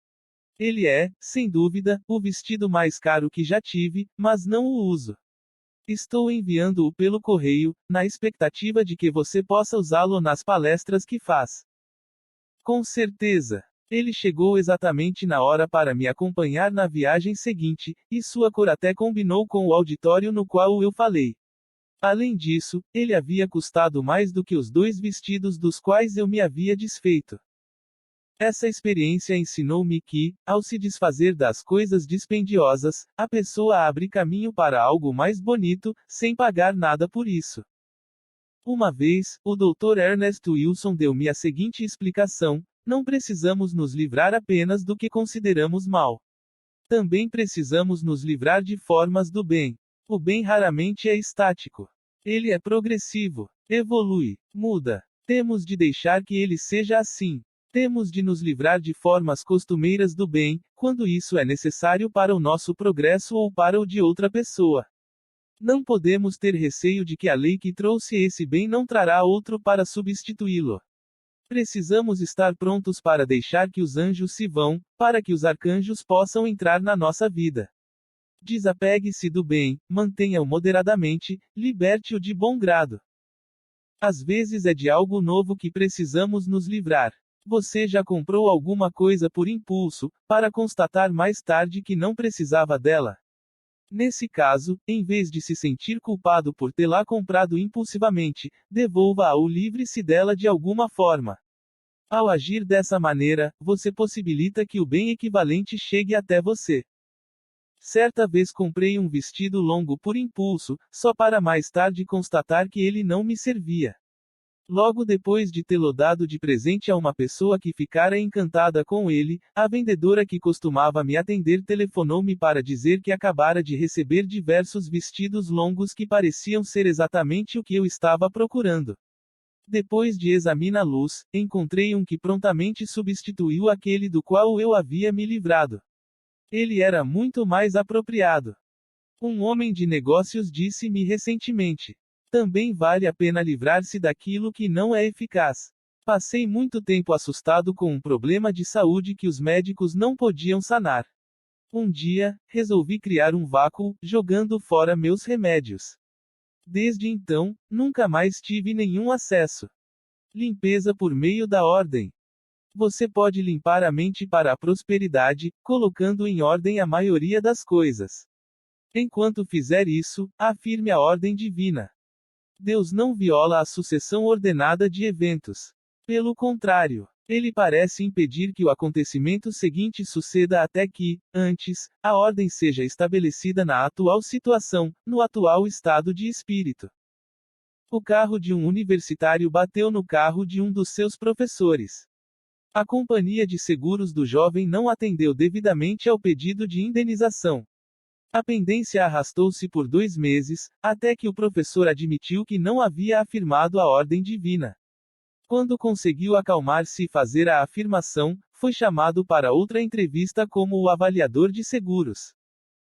Ele é, sem dúvida, o vestido mais caro que já tive, mas não o uso. Estou enviando-o pelo correio, na expectativa de que você possa usá-lo nas palestras que faz. Com certeza. Ele chegou exatamente na hora para me acompanhar na viagem seguinte, e sua cor até combinou com o auditório no qual eu falei. Além disso, ele havia custado mais do que os 2 vestidos dos quais eu me havia desfeito. Essa experiência ensinou-me que, ao se desfazer das coisas dispendiosas, a pessoa abre caminho para algo mais bonito, sem pagar nada por isso. Uma vez, o Dr. Ernest Wilson deu-me a seguinte explicação: não precisamos nos livrar apenas do que consideramos mal. Também precisamos nos livrar de formas do bem. O bem raramente é estático. Ele é progressivo, evolui, muda. Temos de deixar que ele seja assim. Temos de nos livrar de formas costumeiras do bem, quando isso é necessário para o nosso progresso ou para o de outra pessoa. Não podemos ter receio de que a lei que trouxe esse bem não trará outro para substituí-lo. Precisamos estar prontos para deixar que os anjos se vão, para que os arcanjos possam entrar na nossa vida. Desapegue-se do bem, mantenha-o moderadamente, liberte-o de bom grado. Às vezes é de algo novo que precisamos nos livrar. Você já comprou alguma coisa por impulso, para constatar mais tarde que não precisava dela? Nesse caso, em vez de se sentir culpado por tê-la comprado impulsivamente, devolva-a ou livre-se dela de alguma forma. Ao agir dessa maneira, você possibilita que o bem equivalente chegue até você. Certa vez comprei um vestido longo por impulso, só para mais tarde constatar que ele não me servia. Logo depois de tê-lo dado de presente a uma pessoa que ficara encantada com ele, a vendedora que costumava me atender telefonou-me para dizer que acabara de receber diversos vestidos longos que pareciam ser exatamente o que eu estava procurando. Depois de examiná-los, encontrei um que prontamente substituiu aquele do qual eu havia me livrado. Ele era muito mais apropriado. Um homem de negócios disse-me recentemente: também vale a pena livrar-se daquilo que não é eficaz. Passei muito tempo assustado com um problema de saúde que os médicos não podiam sanar. Um dia, resolvi criar um vácuo, jogando fora meus remédios. Desde então, nunca mais tive nenhum acesso. Limpeza por meio da ordem. Você pode limpar a mente para a prosperidade, colocando em ordem a maioria das coisas. Enquanto fizer isso, afirme a ordem divina. Deus não viola a sucessão ordenada de eventos. Pelo contrário, ele parece impedir que o acontecimento seguinte suceda até que, antes, a ordem seja estabelecida na atual situação, no atual estado de espírito. O carro de um universitário bateu no carro de um dos seus professores. A companhia de seguros do jovem não atendeu devidamente ao pedido de indenização. A pendência arrastou-se por 2 meses, até que o professor admitiu que não havia afirmado a ordem divina. Quando conseguiu acalmar-se e fazer a afirmação, foi chamado para outra entrevista como o avaliador de seguros.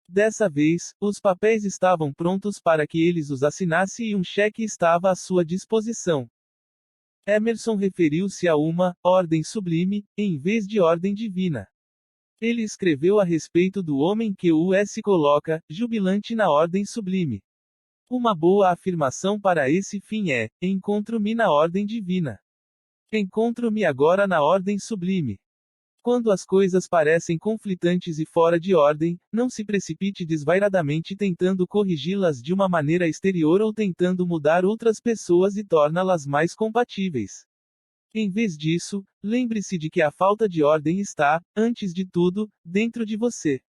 Dessa vez, os papéis estavam prontos para que eles os assinasse e um cheque estava à sua disposição. Emerson referiu-se a uma ordem sublime, em vez de ordem divina. Ele escreveu a respeito do homem que o se coloca, jubilante na ordem sublime. Uma boa afirmação para esse fim é: encontro-me na ordem divina. Encontro-me agora na ordem sublime. Quando as coisas parecem conflitantes e fora de ordem, não se precipite desvairadamente tentando corrigi-las de uma maneira exterior ou tentando mudar outras pessoas e torná-las mais compatíveis. Em vez disso, lembre-se de que a falta de ordem está, antes de tudo, dentro de você.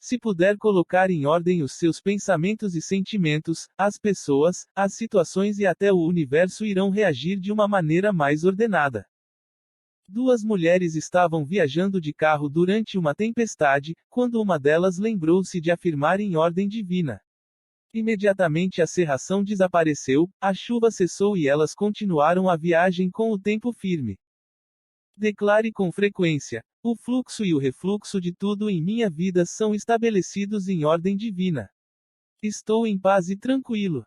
Se puder colocar em ordem os seus pensamentos e sentimentos, as pessoas, as situações e até o universo irão reagir de uma maneira mais ordenada. Duas mulheres estavam viajando de carro durante uma tempestade, quando uma delas lembrou-se de afirmar em ordem divina. Imediatamente a cerração desapareceu, a chuva cessou e elas continuaram a viagem com o tempo firme. Declare com frequência: o fluxo e o refluxo de tudo em minha vida são estabelecidos em ordem divina. Estou em paz e tranquilo.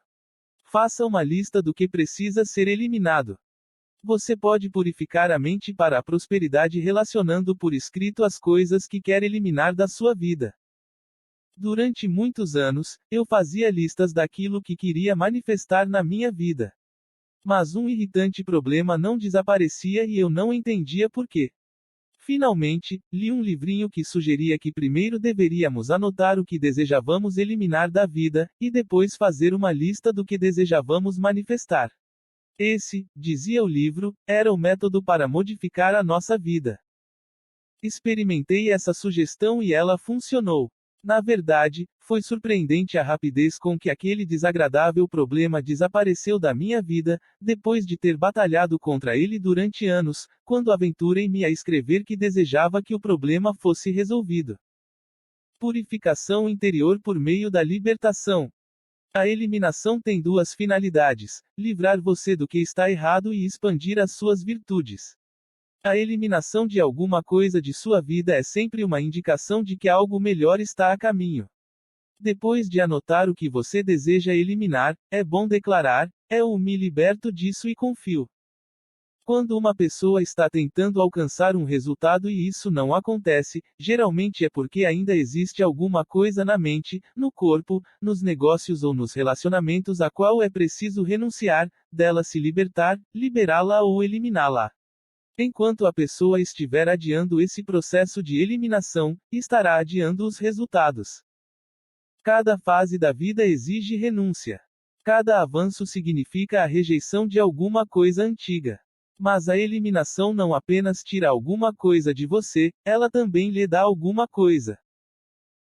Faça uma lista do que precisa ser eliminado. Você pode purificar a mente para a prosperidade relacionando por escrito as coisas que quer eliminar da sua vida. Durante muitos anos, eu fazia listas daquilo que queria manifestar na minha vida. Mas um irritante problema não desaparecia e eu não entendia por quê. Finalmente, li um livrinho que sugeria que primeiro deveríamos anotar o que desejávamos eliminar da vida, e depois fazer uma lista do que desejávamos manifestar. Esse, dizia o livro, era o método para modificar a nossa vida. Experimentei essa sugestão e ela funcionou. Na verdade, foi surpreendente a rapidez com que aquele desagradável problema desapareceu da minha vida, depois de ter batalhado contra ele durante anos, quando aventurei-me a escrever que desejava que o problema fosse resolvido. Purificação interior por meio da libertação. A eliminação tem duas finalidades: livrar você do que está errado e expandir as suas virtudes. A eliminação de alguma coisa de sua vida é sempre uma indicação de que algo melhor está a caminho. Depois de anotar o que você deseja eliminar, é bom declarar: eu me liberto disso e confio. Quando uma pessoa está tentando alcançar um resultado e isso não acontece, geralmente é porque ainda existe alguma coisa na mente, no corpo, nos negócios ou nos relacionamentos a qual é preciso renunciar, dela se libertar, liberá-la ou eliminá-la. Enquanto a pessoa estiver adiando esse processo de eliminação, estará adiando os resultados. Cada fase da vida exige renúncia. Cada avanço significa a rejeição de alguma coisa antiga. Mas a eliminação não apenas tira alguma coisa de você, ela também lhe dá alguma coisa.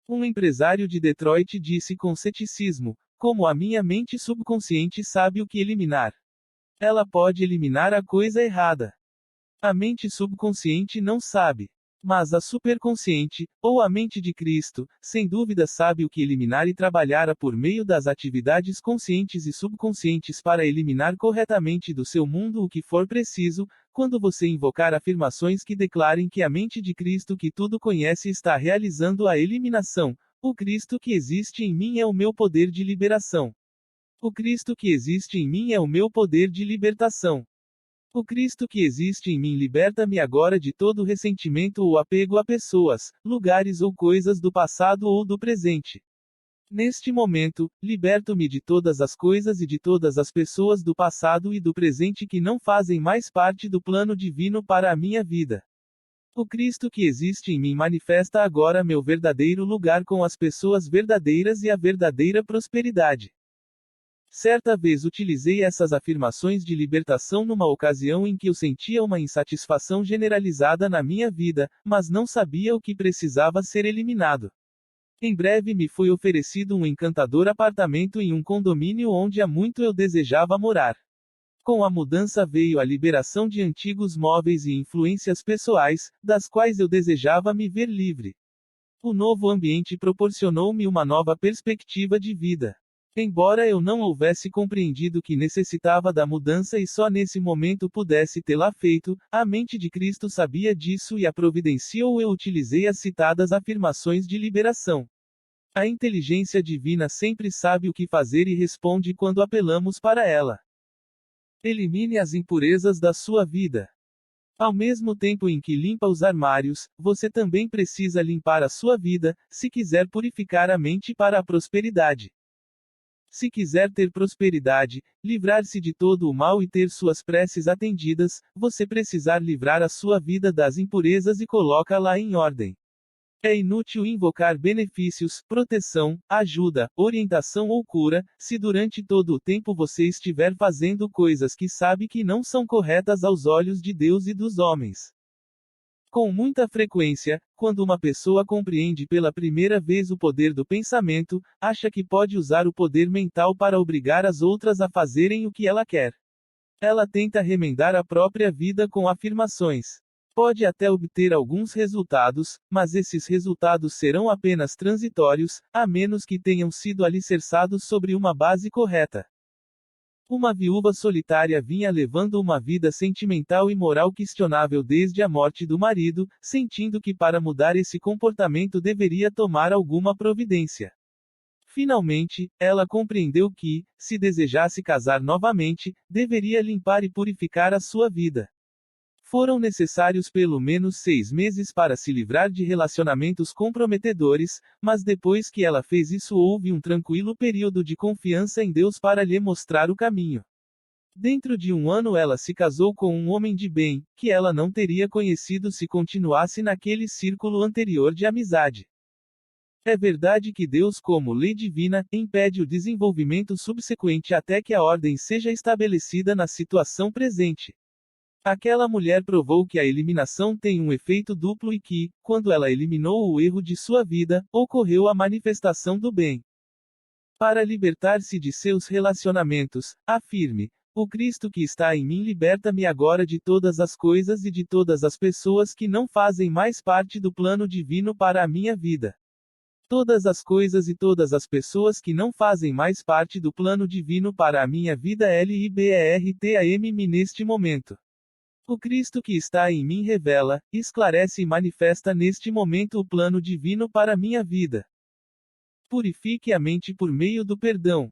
Um empresário de Detroit disse com ceticismo: como a minha mente subconsciente sabe o que eliminar? Ela pode eliminar a coisa errada. A mente subconsciente não sabe. Mas a superconsciente, ou a mente de Cristo, sem dúvida sabe o que eliminar e trabalhará por meio das atividades conscientes e subconscientes para eliminar corretamente do seu mundo o que for preciso, quando você invocar afirmações que declarem que a mente de Cristo que tudo conhece está realizando a eliminação. O Cristo que existe em mim é o meu poder de liberação. O Cristo que existe em mim é o meu poder de libertação. O Cristo que existe em mim liberta-me agora de todo ressentimento ou apego a pessoas, lugares ou coisas do passado ou do presente. Neste momento, liberto-me de todas as coisas e de todas as pessoas do passado e do presente que não fazem mais parte do plano divino para a minha vida. O Cristo que existe em mim manifesta agora meu verdadeiro lugar com as pessoas verdadeiras e a verdadeira prosperidade. Certa vez utilizei essas afirmações de libertação numa ocasião em que eu sentia uma insatisfação generalizada na minha vida, mas não sabia o que precisava ser eliminado. Em breve me foi oferecido um encantador apartamento em um condomínio onde há muito eu desejava morar. Com a mudança veio a liberação de antigos móveis e influências pessoais, das quais eu desejava me ver livre. O novo ambiente proporcionou-me uma nova perspectiva de vida. Embora eu não houvesse compreendido que necessitava da mudança e só nesse momento pudesse tê-la feito, a mente de Cristo sabia disso e a providenciou. Eu utilizei as citadas afirmações de liberação. A inteligência divina sempre sabe o que fazer e responde quando apelamos para ela. Elimine as impurezas da sua vida. Ao mesmo tempo em que limpa os armários, você também precisa limpar a sua vida, se quiser purificar a mente para a prosperidade. Se quiser ter prosperidade, livrar-se de todo o mal e ter suas preces atendidas, você precisar livrar a sua vida das impurezas e coloca-la em ordem. É inútil invocar benefícios, proteção, ajuda, orientação ou cura, se durante todo o tempo você estiver fazendo coisas que sabe que não são corretas aos olhos de Deus e dos homens. Com muita frequência, quando uma pessoa compreende pela primeira vez o poder do pensamento, acha que pode usar o poder mental para obrigar as outras a fazerem o que ela quer. Ela tenta remendar a própria vida com afirmações. Pode até obter alguns resultados, mas esses resultados serão apenas transitórios, a menos que tenham sido alicerçados sobre uma base correta. Uma viúva solitária vinha levando uma vida sentimental e moral questionável desde a morte do marido, sentindo que para mudar esse comportamento deveria tomar alguma providência. Finalmente, ela compreendeu que, se desejasse casar novamente, deveria limpar e purificar a sua vida. Foram necessários pelo menos 6 meses para se livrar de relacionamentos comprometedores, mas depois que ela fez isso houve um tranquilo período de confiança em Deus para lhe mostrar o caminho. Dentro de 1 ano ela se casou com um homem de bem, que ela não teria conhecido se continuasse naquele círculo anterior de amizade. É verdade que Deus, como lei divina, impede o desenvolvimento subsequente até que a ordem seja estabelecida na situação presente. Aquela mulher provou que a eliminação tem um efeito duplo e que, quando ela eliminou o erro de sua vida, ocorreu a manifestação do bem. Para libertar-se de seus relacionamentos, afirme: o Cristo que está em mim liberta-me agora de todas as coisas e de todas as pessoas que não fazem mais parte do plano divino para a minha vida. Todas as coisas e todas as pessoas que não fazem mais parte do plano divino para a minha vida libertam-me neste momento. O Cristo que está em mim revela, esclarece e manifesta neste momento o plano divino para minha vida. Purifique a mente por meio do perdão.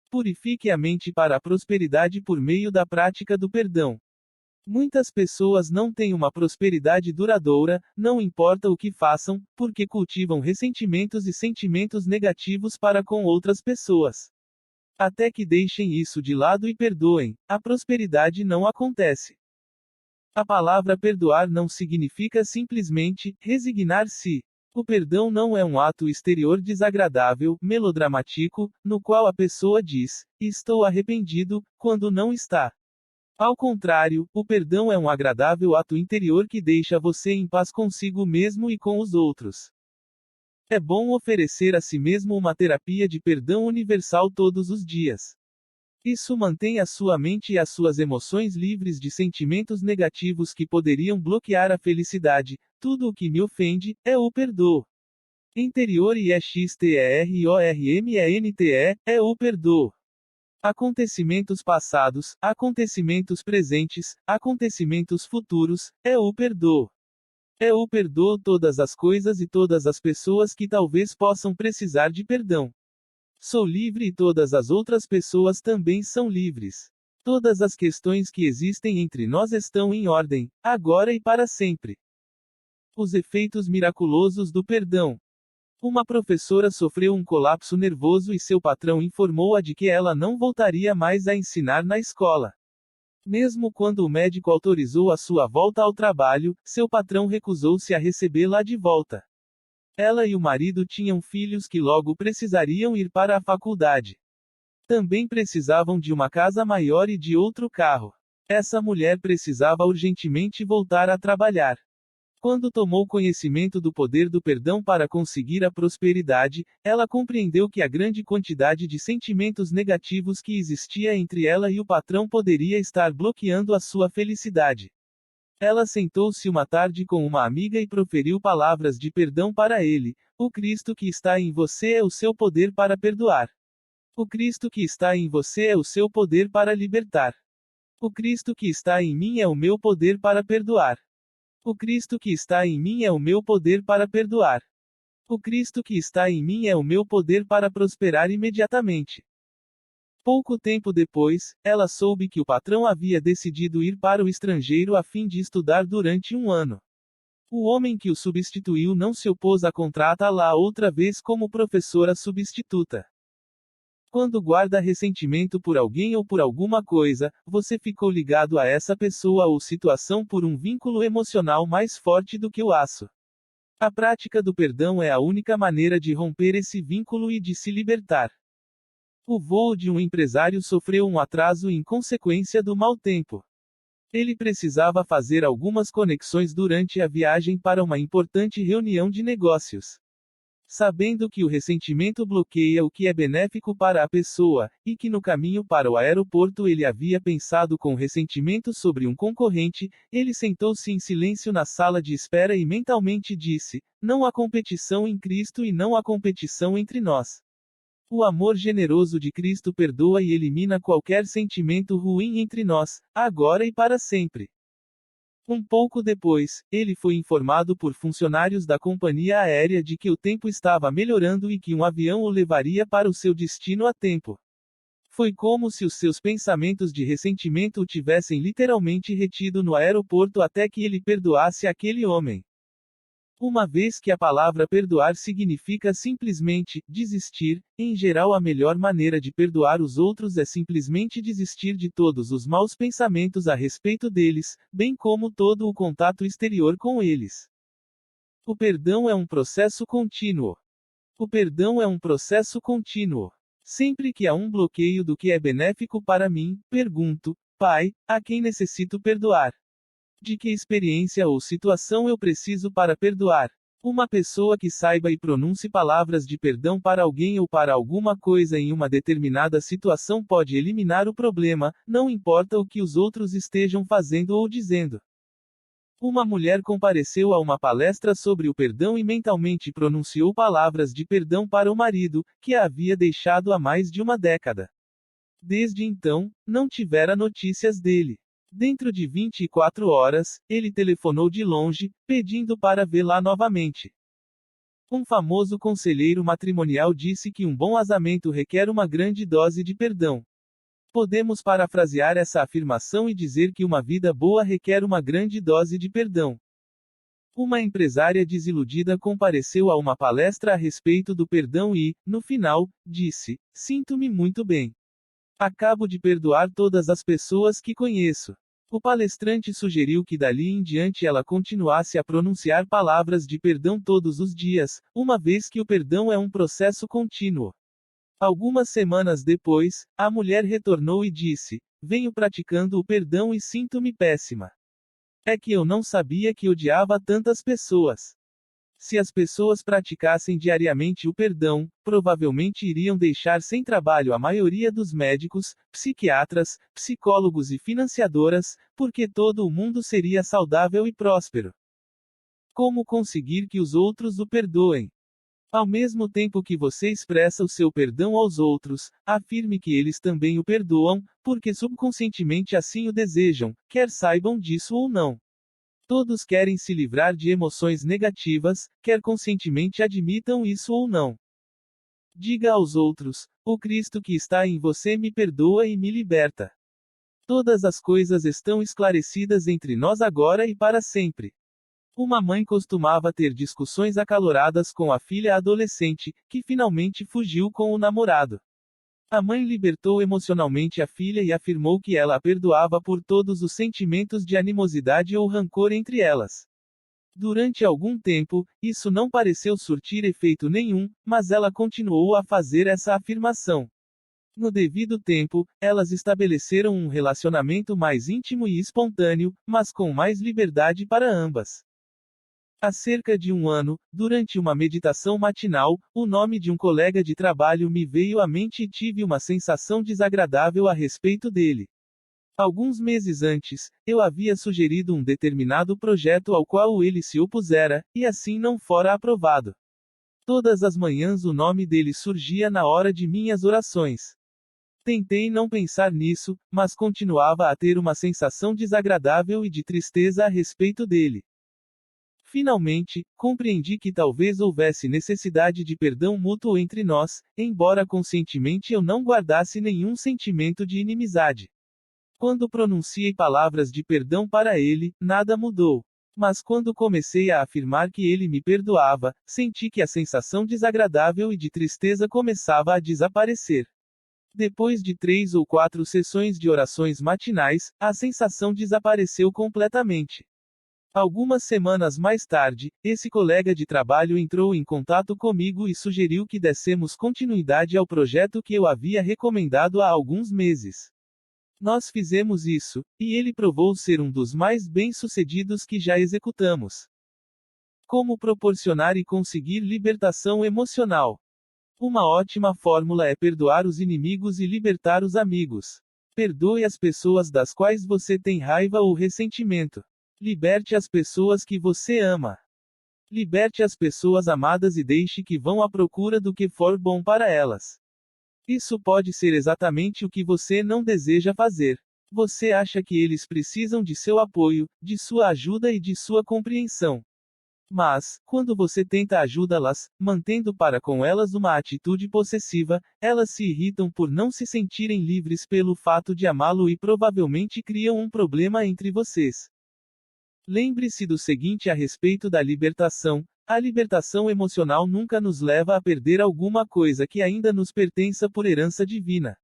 Purifique a mente para a prosperidade por meio da prática do perdão. Muitas pessoas não têm uma prosperidade duradoura, não importa o que façam, porque cultivam ressentimentos e sentimentos negativos para com outras pessoas. Até que deixem isso de lado e perdoem, a prosperidade não acontece. A palavra perdoar não significa simplesmente resignar-se. O perdão não é um ato exterior desagradável, melodramático, no qual a pessoa diz: estou arrependido, quando não está. Ao contrário, o perdão é um agradável ato interior que deixa você em paz consigo mesmo e com os outros. É bom oferecer a si mesmo uma terapia de perdão universal todos os dias. Isso mantém a sua mente e as suas emoções livres de sentimentos negativos que poderiam bloquear a felicidade. Tudo o que me ofende, o perdoo. Interior e exterormente, o perdoo. Acontecimentos passados, acontecimentos presentes, acontecimentos futuros, o perdoo. Eu perdoo todas as coisas e todas as pessoas que talvez possam precisar de perdão. Sou livre e todas as outras pessoas também são livres. Todas as questões que existem entre nós estão em ordem, agora e para sempre. Os efeitos miraculosos do perdão. Uma professora sofreu um colapso nervoso e seu patrão informou-a de que ela não voltaria mais a ensinar na escola. Mesmo quando o médico autorizou a sua volta ao trabalho, seu patrão recusou-se a recebê-la de volta. Ela e o marido tinham filhos que logo precisariam ir para a faculdade. Também precisavam de uma casa maior e de outro carro. Essa mulher precisava urgentemente voltar a trabalhar. Quando tomou conhecimento do poder do perdão para conseguir a prosperidade, ela compreendeu que a grande quantidade de sentimentos negativos que existia entre ela e o patrão poderia estar bloqueando a sua felicidade. Ela sentou-se uma tarde com uma amiga e proferiu palavras de perdão para ele: o Cristo que está em você é o seu poder para perdoar. O Cristo que está em você é o seu poder para libertar. O Cristo que está em mim é o meu poder para perdoar. O Cristo que está em mim é o meu poder para perdoar. O Cristo que está em mim é o meu poder para prosperar imediatamente. Pouco tempo depois, ela soube que o patrão havia decidido ir para o estrangeiro a fim de estudar durante 1 ano. O homem que o substituiu não se opôs a contratá-la outra vez como professora substituta. Quando guarda ressentimento por alguém ou por alguma coisa, você ficou ligado a essa pessoa ou situação por um vínculo emocional mais forte do que o aço. A prática do perdão é a única maneira de romper esse vínculo e de se libertar. O voo de um empresário sofreu um atraso em consequência do mau tempo. Ele precisava fazer algumas conexões durante a viagem para uma importante reunião de negócios. Sabendo que o ressentimento bloqueia o que é benéfico para a pessoa, e que no caminho para o aeroporto ele havia pensado com ressentimento sobre um concorrente, ele sentou-se em silêncio na sala de espera e mentalmente disse: não há competição em Cristo e não há competição entre nós. O amor generoso de Cristo perdoa e elimina qualquer sentimento ruim entre nós, agora e para sempre. Um pouco depois, ele foi informado por funcionários da companhia aérea de que o tempo estava melhorando e que um avião o levaria para o seu destino a tempo. Foi como se os seus pensamentos de ressentimento o tivessem literalmente retido no aeroporto até que ele perdoasse aquele homem. Uma vez que a palavra perdoar significa simplesmente desistir, em geral a melhor maneira de perdoar os outros é simplesmente desistir de todos os maus pensamentos a respeito deles, bem como todo o contato exterior com eles. O perdão é um processo contínuo. O perdão é um processo contínuo. Sempre que há um bloqueio do que é benéfico para mim, pergunto: Pai, a quem necessito perdoar? De que experiência ou situação eu preciso para perdoar? Uma pessoa que saiba e pronuncie palavras de perdão para alguém ou para alguma coisa em uma determinada situação pode eliminar o problema, não importa o que os outros estejam fazendo ou dizendo. Uma mulher compareceu a uma palestra sobre o perdão e mentalmente pronunciou palavras de perdão para o marido, que a havia deixado há mais de uma década. Desde então, não tivera notícias dele. Dentro de 24 horas, ele telefonou de longe, pedindo para vê-la novamente. Um famoso conselheiro matrimonial disse que um bom casamento requer uma grande dose de perdão. Podemos parafrasear essa afirmação e dizer que uma vida boa requer uma grande dose de perdão. Uma empresária desiludida compareceu a uma palestra a respeito do perdão e, no final, disse: sinto-me muito bem. Acabo de perdoar todas as pessoas que conheço. O palestrante sugeriu que dali em diante ela continuasse a pronunciar palavras de perdão todos os dias, uma vez que o perdão é um processo contínuo. Algumas semanas depois, a mulher retornou e disse: venho praticando o perdão e sinto-me péssima. É que eu não sabia que odiava tantas pessoas. Se as pessoas praticassem diariamente o perdão, provavelmente iriam deixar sem trabalho a maioria dos médicos, psiquiatras, psicólogos e financiadoras, porque todo o mundo seria saudável e próspero. Como conseguir que os outros o perdoem? Ao mesmo tempo que você expressa o seu perdão aos outros, afirme que eles também o perdoam, porque subconscientemente assim o desejam, quer saibam disso ou não. Todos querem se livrar de emoções negativas, quer conscientemente admitam isso ou não. Diga aos outros: o Cristo que está em você me perdoa e me liberta. Todas as coisas estão esclarecidas entre nós agora e para sempre. Uma mãe costumava ter discussões acaloradas com a filha adolescente, que finalmente fugiu com o namorado. A mãe libertou emocionalmente a filha e afirmou que ela a perdoava por todos os sentimentos de animosidade ou rancor entre elas. Durante algum tempo, isso não pareceu surtir efeito nenhum, mas ela continuou a fazer essa afirmação. No devido tempo, elas estabeleceram um relacionamento mais íntimo e espontâneo, mas com mais liberdade para ambas. Há cerca de um ano, durante uma meditação matinal, o nome de um colega de trabalho me veio à mente e tive uma sensação desagradável a respeito dele. Alguns meses antes, eu havia sugerido um determinado projeto ao qual ele se opusera, e assim não fora aprovado. Todas as manhãs o nome dele surgia na hora de minhas orações. Tentei não pensar nisso, mas continuava a ter uma sensação desagradável e de tristeza a respeito dele. Finalmente, compreendi que talvez houvesse necessidade de perdão mútuo entre nós, embora conscientemente eu não guardasse nenhum sentimento de inimizade. Quando pronunciei palavras de perdão para ele, nada mudou. Mas quando comecei a afirmar que ele me perdoava, senti que a sensação desagradável e de tristeza começava a desaparecer. Depois de 3 ou 4 sessões de orações matinais, a sensação desapareceu completamente. Algumas semanas mais tarde, esse colega de trabalho entrou em contato comigo e sugeriu que dessemos continuidade ao projeto que eu havia recomendado há alguns meses. Nós fizemos isso, e ele provou ser um dos mais bem-sucedidos que já executamos. Como proporcionar e conseguir libertação emocional? Uma ótima fórmula é perdoar os inimigos e libertar os amigos. Perdoe as pessoas das quais você tem raiva ou ressentimento. Liberte as pessoas que você ama. Liberte as pessoas amadas e deixe que vão à procura do que for bom para elas. Isso pode ser exatamente o que você não deseja fazer. Você acha que eles precisam de seu apoio, de sua ajuda e de sua compreensão. Mas, quando você tenta ajudá-las, mantendo para com elas uma atitude possessiva, elas se irritam por não se sentirem livres pelo fato de amá-lo e provavelmente criam um problema entre vocês. Lembre-se do seguinte a respeito da libertação: a libertação emocional nunca nos leva a perder alguma coisa que ainda nos pertença por herança divina.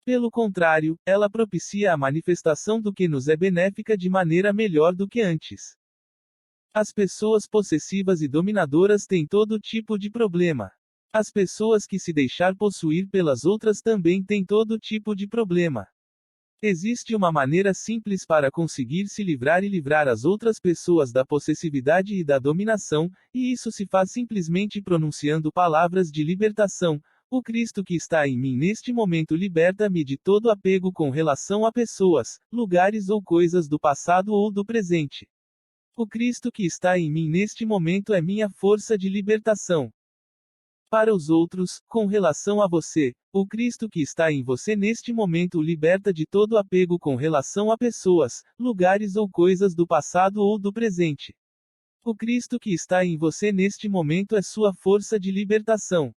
Pelo contrário, ela propicia a manifestação do que nos é benéfica de maneira melhor do que antes. As pessoas possessivas e dominadoras têm todo tipo de problema. As pessoas que se deixar possuir pelas outras também têm todo tipo de problema. Existe uma maneira simples para conseguir se livrar e livrar as outras pessoas da possessividade e da dominação, e isso se faz simplesmente pronunciando palavras de libertação. O Cristo que está em mim neste momento liberta-me de todo apego com relação a pessoas, lugares ou coisas do passado ou do presente. O Cristo que está em mim neste momento é minha força de libertação. Para os outros, com relação a você, o Cristo que está em você neste momento o liberta de todo apego com relação a pessoas, lugares ou coisas do passado ou do presente. O Cristo que está em você neste momento é sua força de libertação.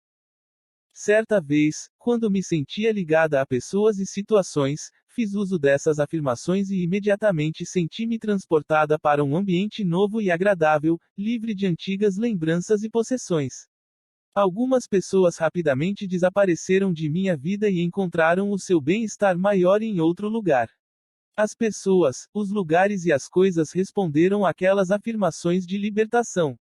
Certa vez, quando me sentia ligada a pessoas e situações, fiz uso dessas afirmações e imediatamente senti-me transportada para um ambiente novo e agradável, livre de antigas lembranças e possessões. Algumas pessoas rapidamente desapareceram de minha vida e encontraram o seu bem-estar maior em outro lugar. As pessoas, os lugares e as coisas responderam àquelas afirmações de libertação.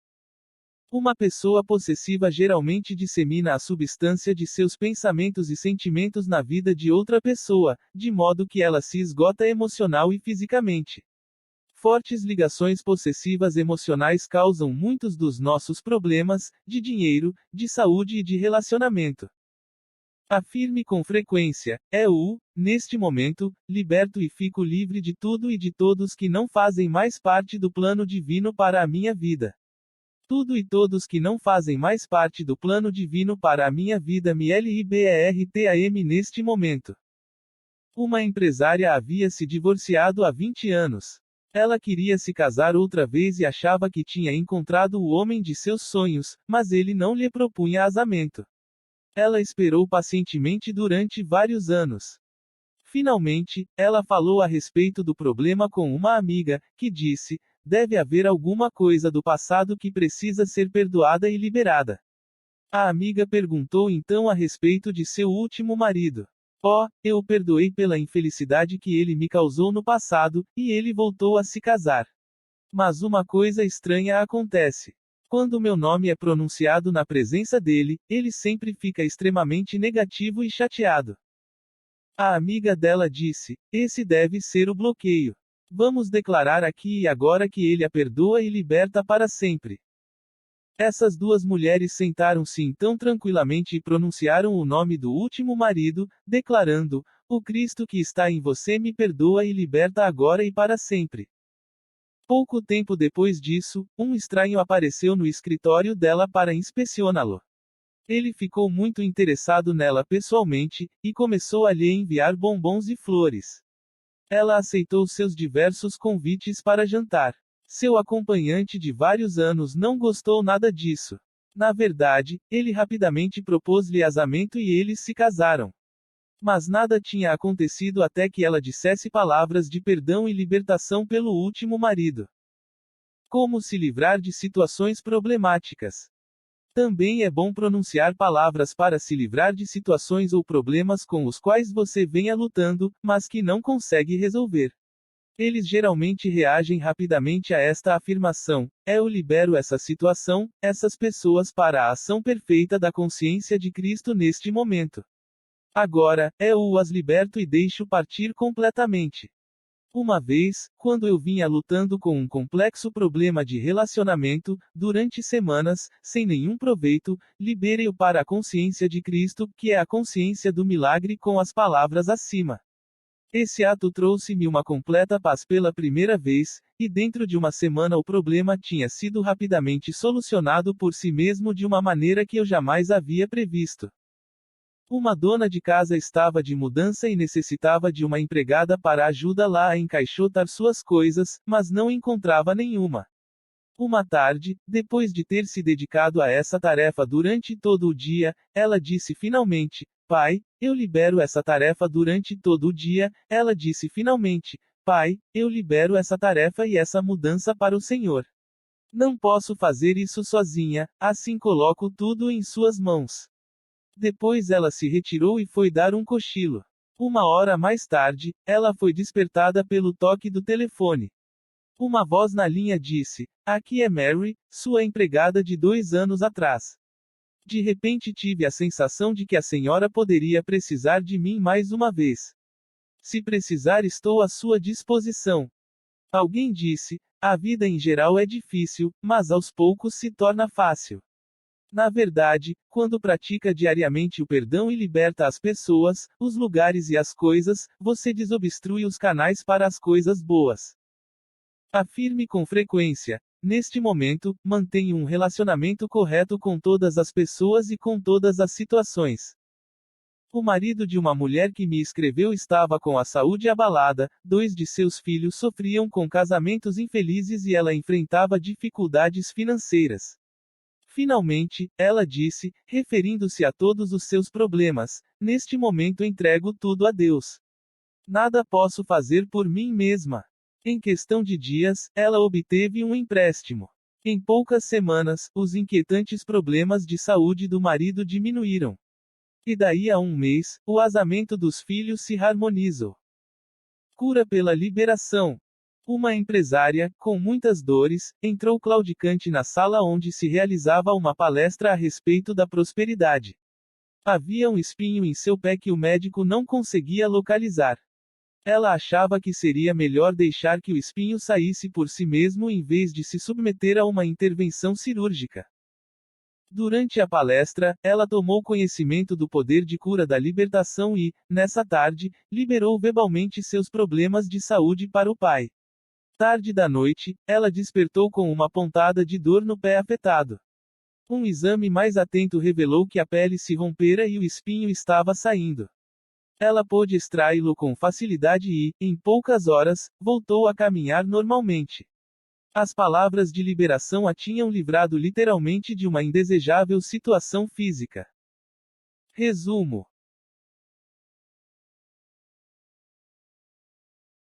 Uma pessoa possessiva geralmente dissemina a substância de seus pensamentos e sentimentos na vida de outra pessoa, de modo que ela se esgota emocional e fisicamente. Fortes ligações possessivas emocionais causam muitos dos nossos problemas, de dinheiro, de saúde e de relacionamento. Afirme com frequência: neste momento, liberto e fico livre de tudo e de todos que não fazem mais parte do plano divino para a minha vida. Tudo e todos que não fazem mais parte do plano divino para a minha vida me libertam neste momento. Uma empresária havia se divorciado há 20 anos. Ela queria se casar outra vez e achava que tinha encontrado o homem de seus sonhos, mas ele não lhe propunha casamento. Ela esperou pacientemente durante vários anos. Finalmente, ela falou a respeito do problema com uma amiga, que disse: deve haver alguma coisa do passado que precisa ser perdoada e liberada. A amiga perguntou então a respeito de seu último marido. Eu o perdoei pela infelicidade que ele me causou no passado, e ele voltou a se casar. Mas uma coisa estranha acontece. Quando meu nome é pronunciado na presença dele, ele sempre fica extremamente negativo e chateado. A amiga dela disse: esse deve ser o bloqueio. Vamos declarar aqui e agora que ele a perdoa e liberta para sempre. Essas duas mulheres sentaram-se então tranquilamente e pronunciaram o nome do último marido, declarando: o Cristo que está em você me perdoa e liberta agora e para sempre. Pouco tempo depois disso, um estranho apareceu no escritório dela para inspecioná-lo. Ele ficou muito interessado nela pessoalmente, e começou a lhe enviar bombons e flores. Ela aceitou seus diversos convites para jantar. Seu acompanhante de vários anos não gostou nada disso. Na verdade, ele rapidamente propôs-lhe casamento e eles se casaram. Mas nada tinha acontecido até que ela dissesse palavras de perdão e libertação pelo último marido. Como se livrar de situações problemáticas? Também é bom pronunciar palavras para se livrar de situações ou problemas com os quais você venha lutando, mas que não consegue resolver. Eles geralmente reagem rapidamente a esta afirmação: eu libero essa situação, essas pessoas para a ação perfeita da consciência de Cristo neste momento. Agora, eu as liberto e deixo partir completamente. Uma vez, quando eu vinha lutando com um complexo problema de relacionamento, durante semanas, sem nenhum proveito, liberei-o para a consciência de Cristo, que é a consciência do milagre com as palavras acima. Esse ato trouxe-me uma completa paz pela primeira vez, e dentro de uma semana o problema tinha sido rapidamente solucionado por si mesmo de uma maneira que eu jamais havia previsto. Uma dona de casa estava de mudança e necessitava de uma empregada para ajudá-la a encaixotar suas coisas, mas não encontrava nenhuma. Uma tarde, depois de ter se dedicado a essa tarefa durante todo o dia, ela disse finalmente: Pai, eu libero essa tarefa durante todo o dia. Ela disse finalmente: Pai, eu libero essa tarefa e essa mudança para o Senhor. Não posso fazer isso sozinha, assim coloco tudo em suas mãos. Depois ela se retirou e foi dar um cochilo. Uma hora mais tarde, ela foi despertada pelo toque do telefone. Uma voz na linha disse: Aqui é Mary, sua empregada de 2 anos atrás. De repente tive a sensação de que a senhora poderia precisar de mim mais uma vez. Se precisar, estou à sua disposição. Alguém disse: A vida em geral é difícil, mas aos poucos se torna fácil. Na verdade, quando pratica diariamente o perdão e liberta as pessoas, os lugares e as coisas, você desobstrui os canais para as coisas boas. Afirme com frequência: neste momento, mantenho um relacionamento correto com todas as pessoas e com todas as situações. O marido de uma mulher que me escreveu estava com a saúde abalada, 2 de seus filhos sofriam com casamentos infelizes e ela enfrentava dificuldades financeiras. Finalmente, ela disse, referindo-se a todos os seus problemas: neste momento entrego tudo a Deus. Nada posso fazer por mim mesma. Em questão de dias, ela obteve um empréstimo. Em poucas semanas, os inquietantes problemas de saúde do marido diminuíram. E daí a um mês, o casamento dos filhos se harmonizou. Cura pela liberação. Uma empresária, com muitas dores, entrou claudicante na sala onde se realizava uma palestra a respeito da prosperidade. Havia um espinho em seu pé que o médico não conseguia localizar. Ela achava que seria melhor deixar que o espinho saísse por si mesmo em vez de se submeter a uma intervenção cirúrgica. Durante a palestra, ela tomou conhecimento do poder de cura da libertação e, nessa tarde, liberou verbalmente seus problemas de saúde para o pai. Tarde da noite, ela despertou com uma pontada de dor no pé afetado. Um exame mais atento revelou que a pele se rompera e o espinho estava saindo. Ela pôde extraí-lo com facilidade e, em poucas horas, voltou a caminhar normalmente. As palavras de liberação a tinham livrado literalmente de uma indesejável situação física. Resumo: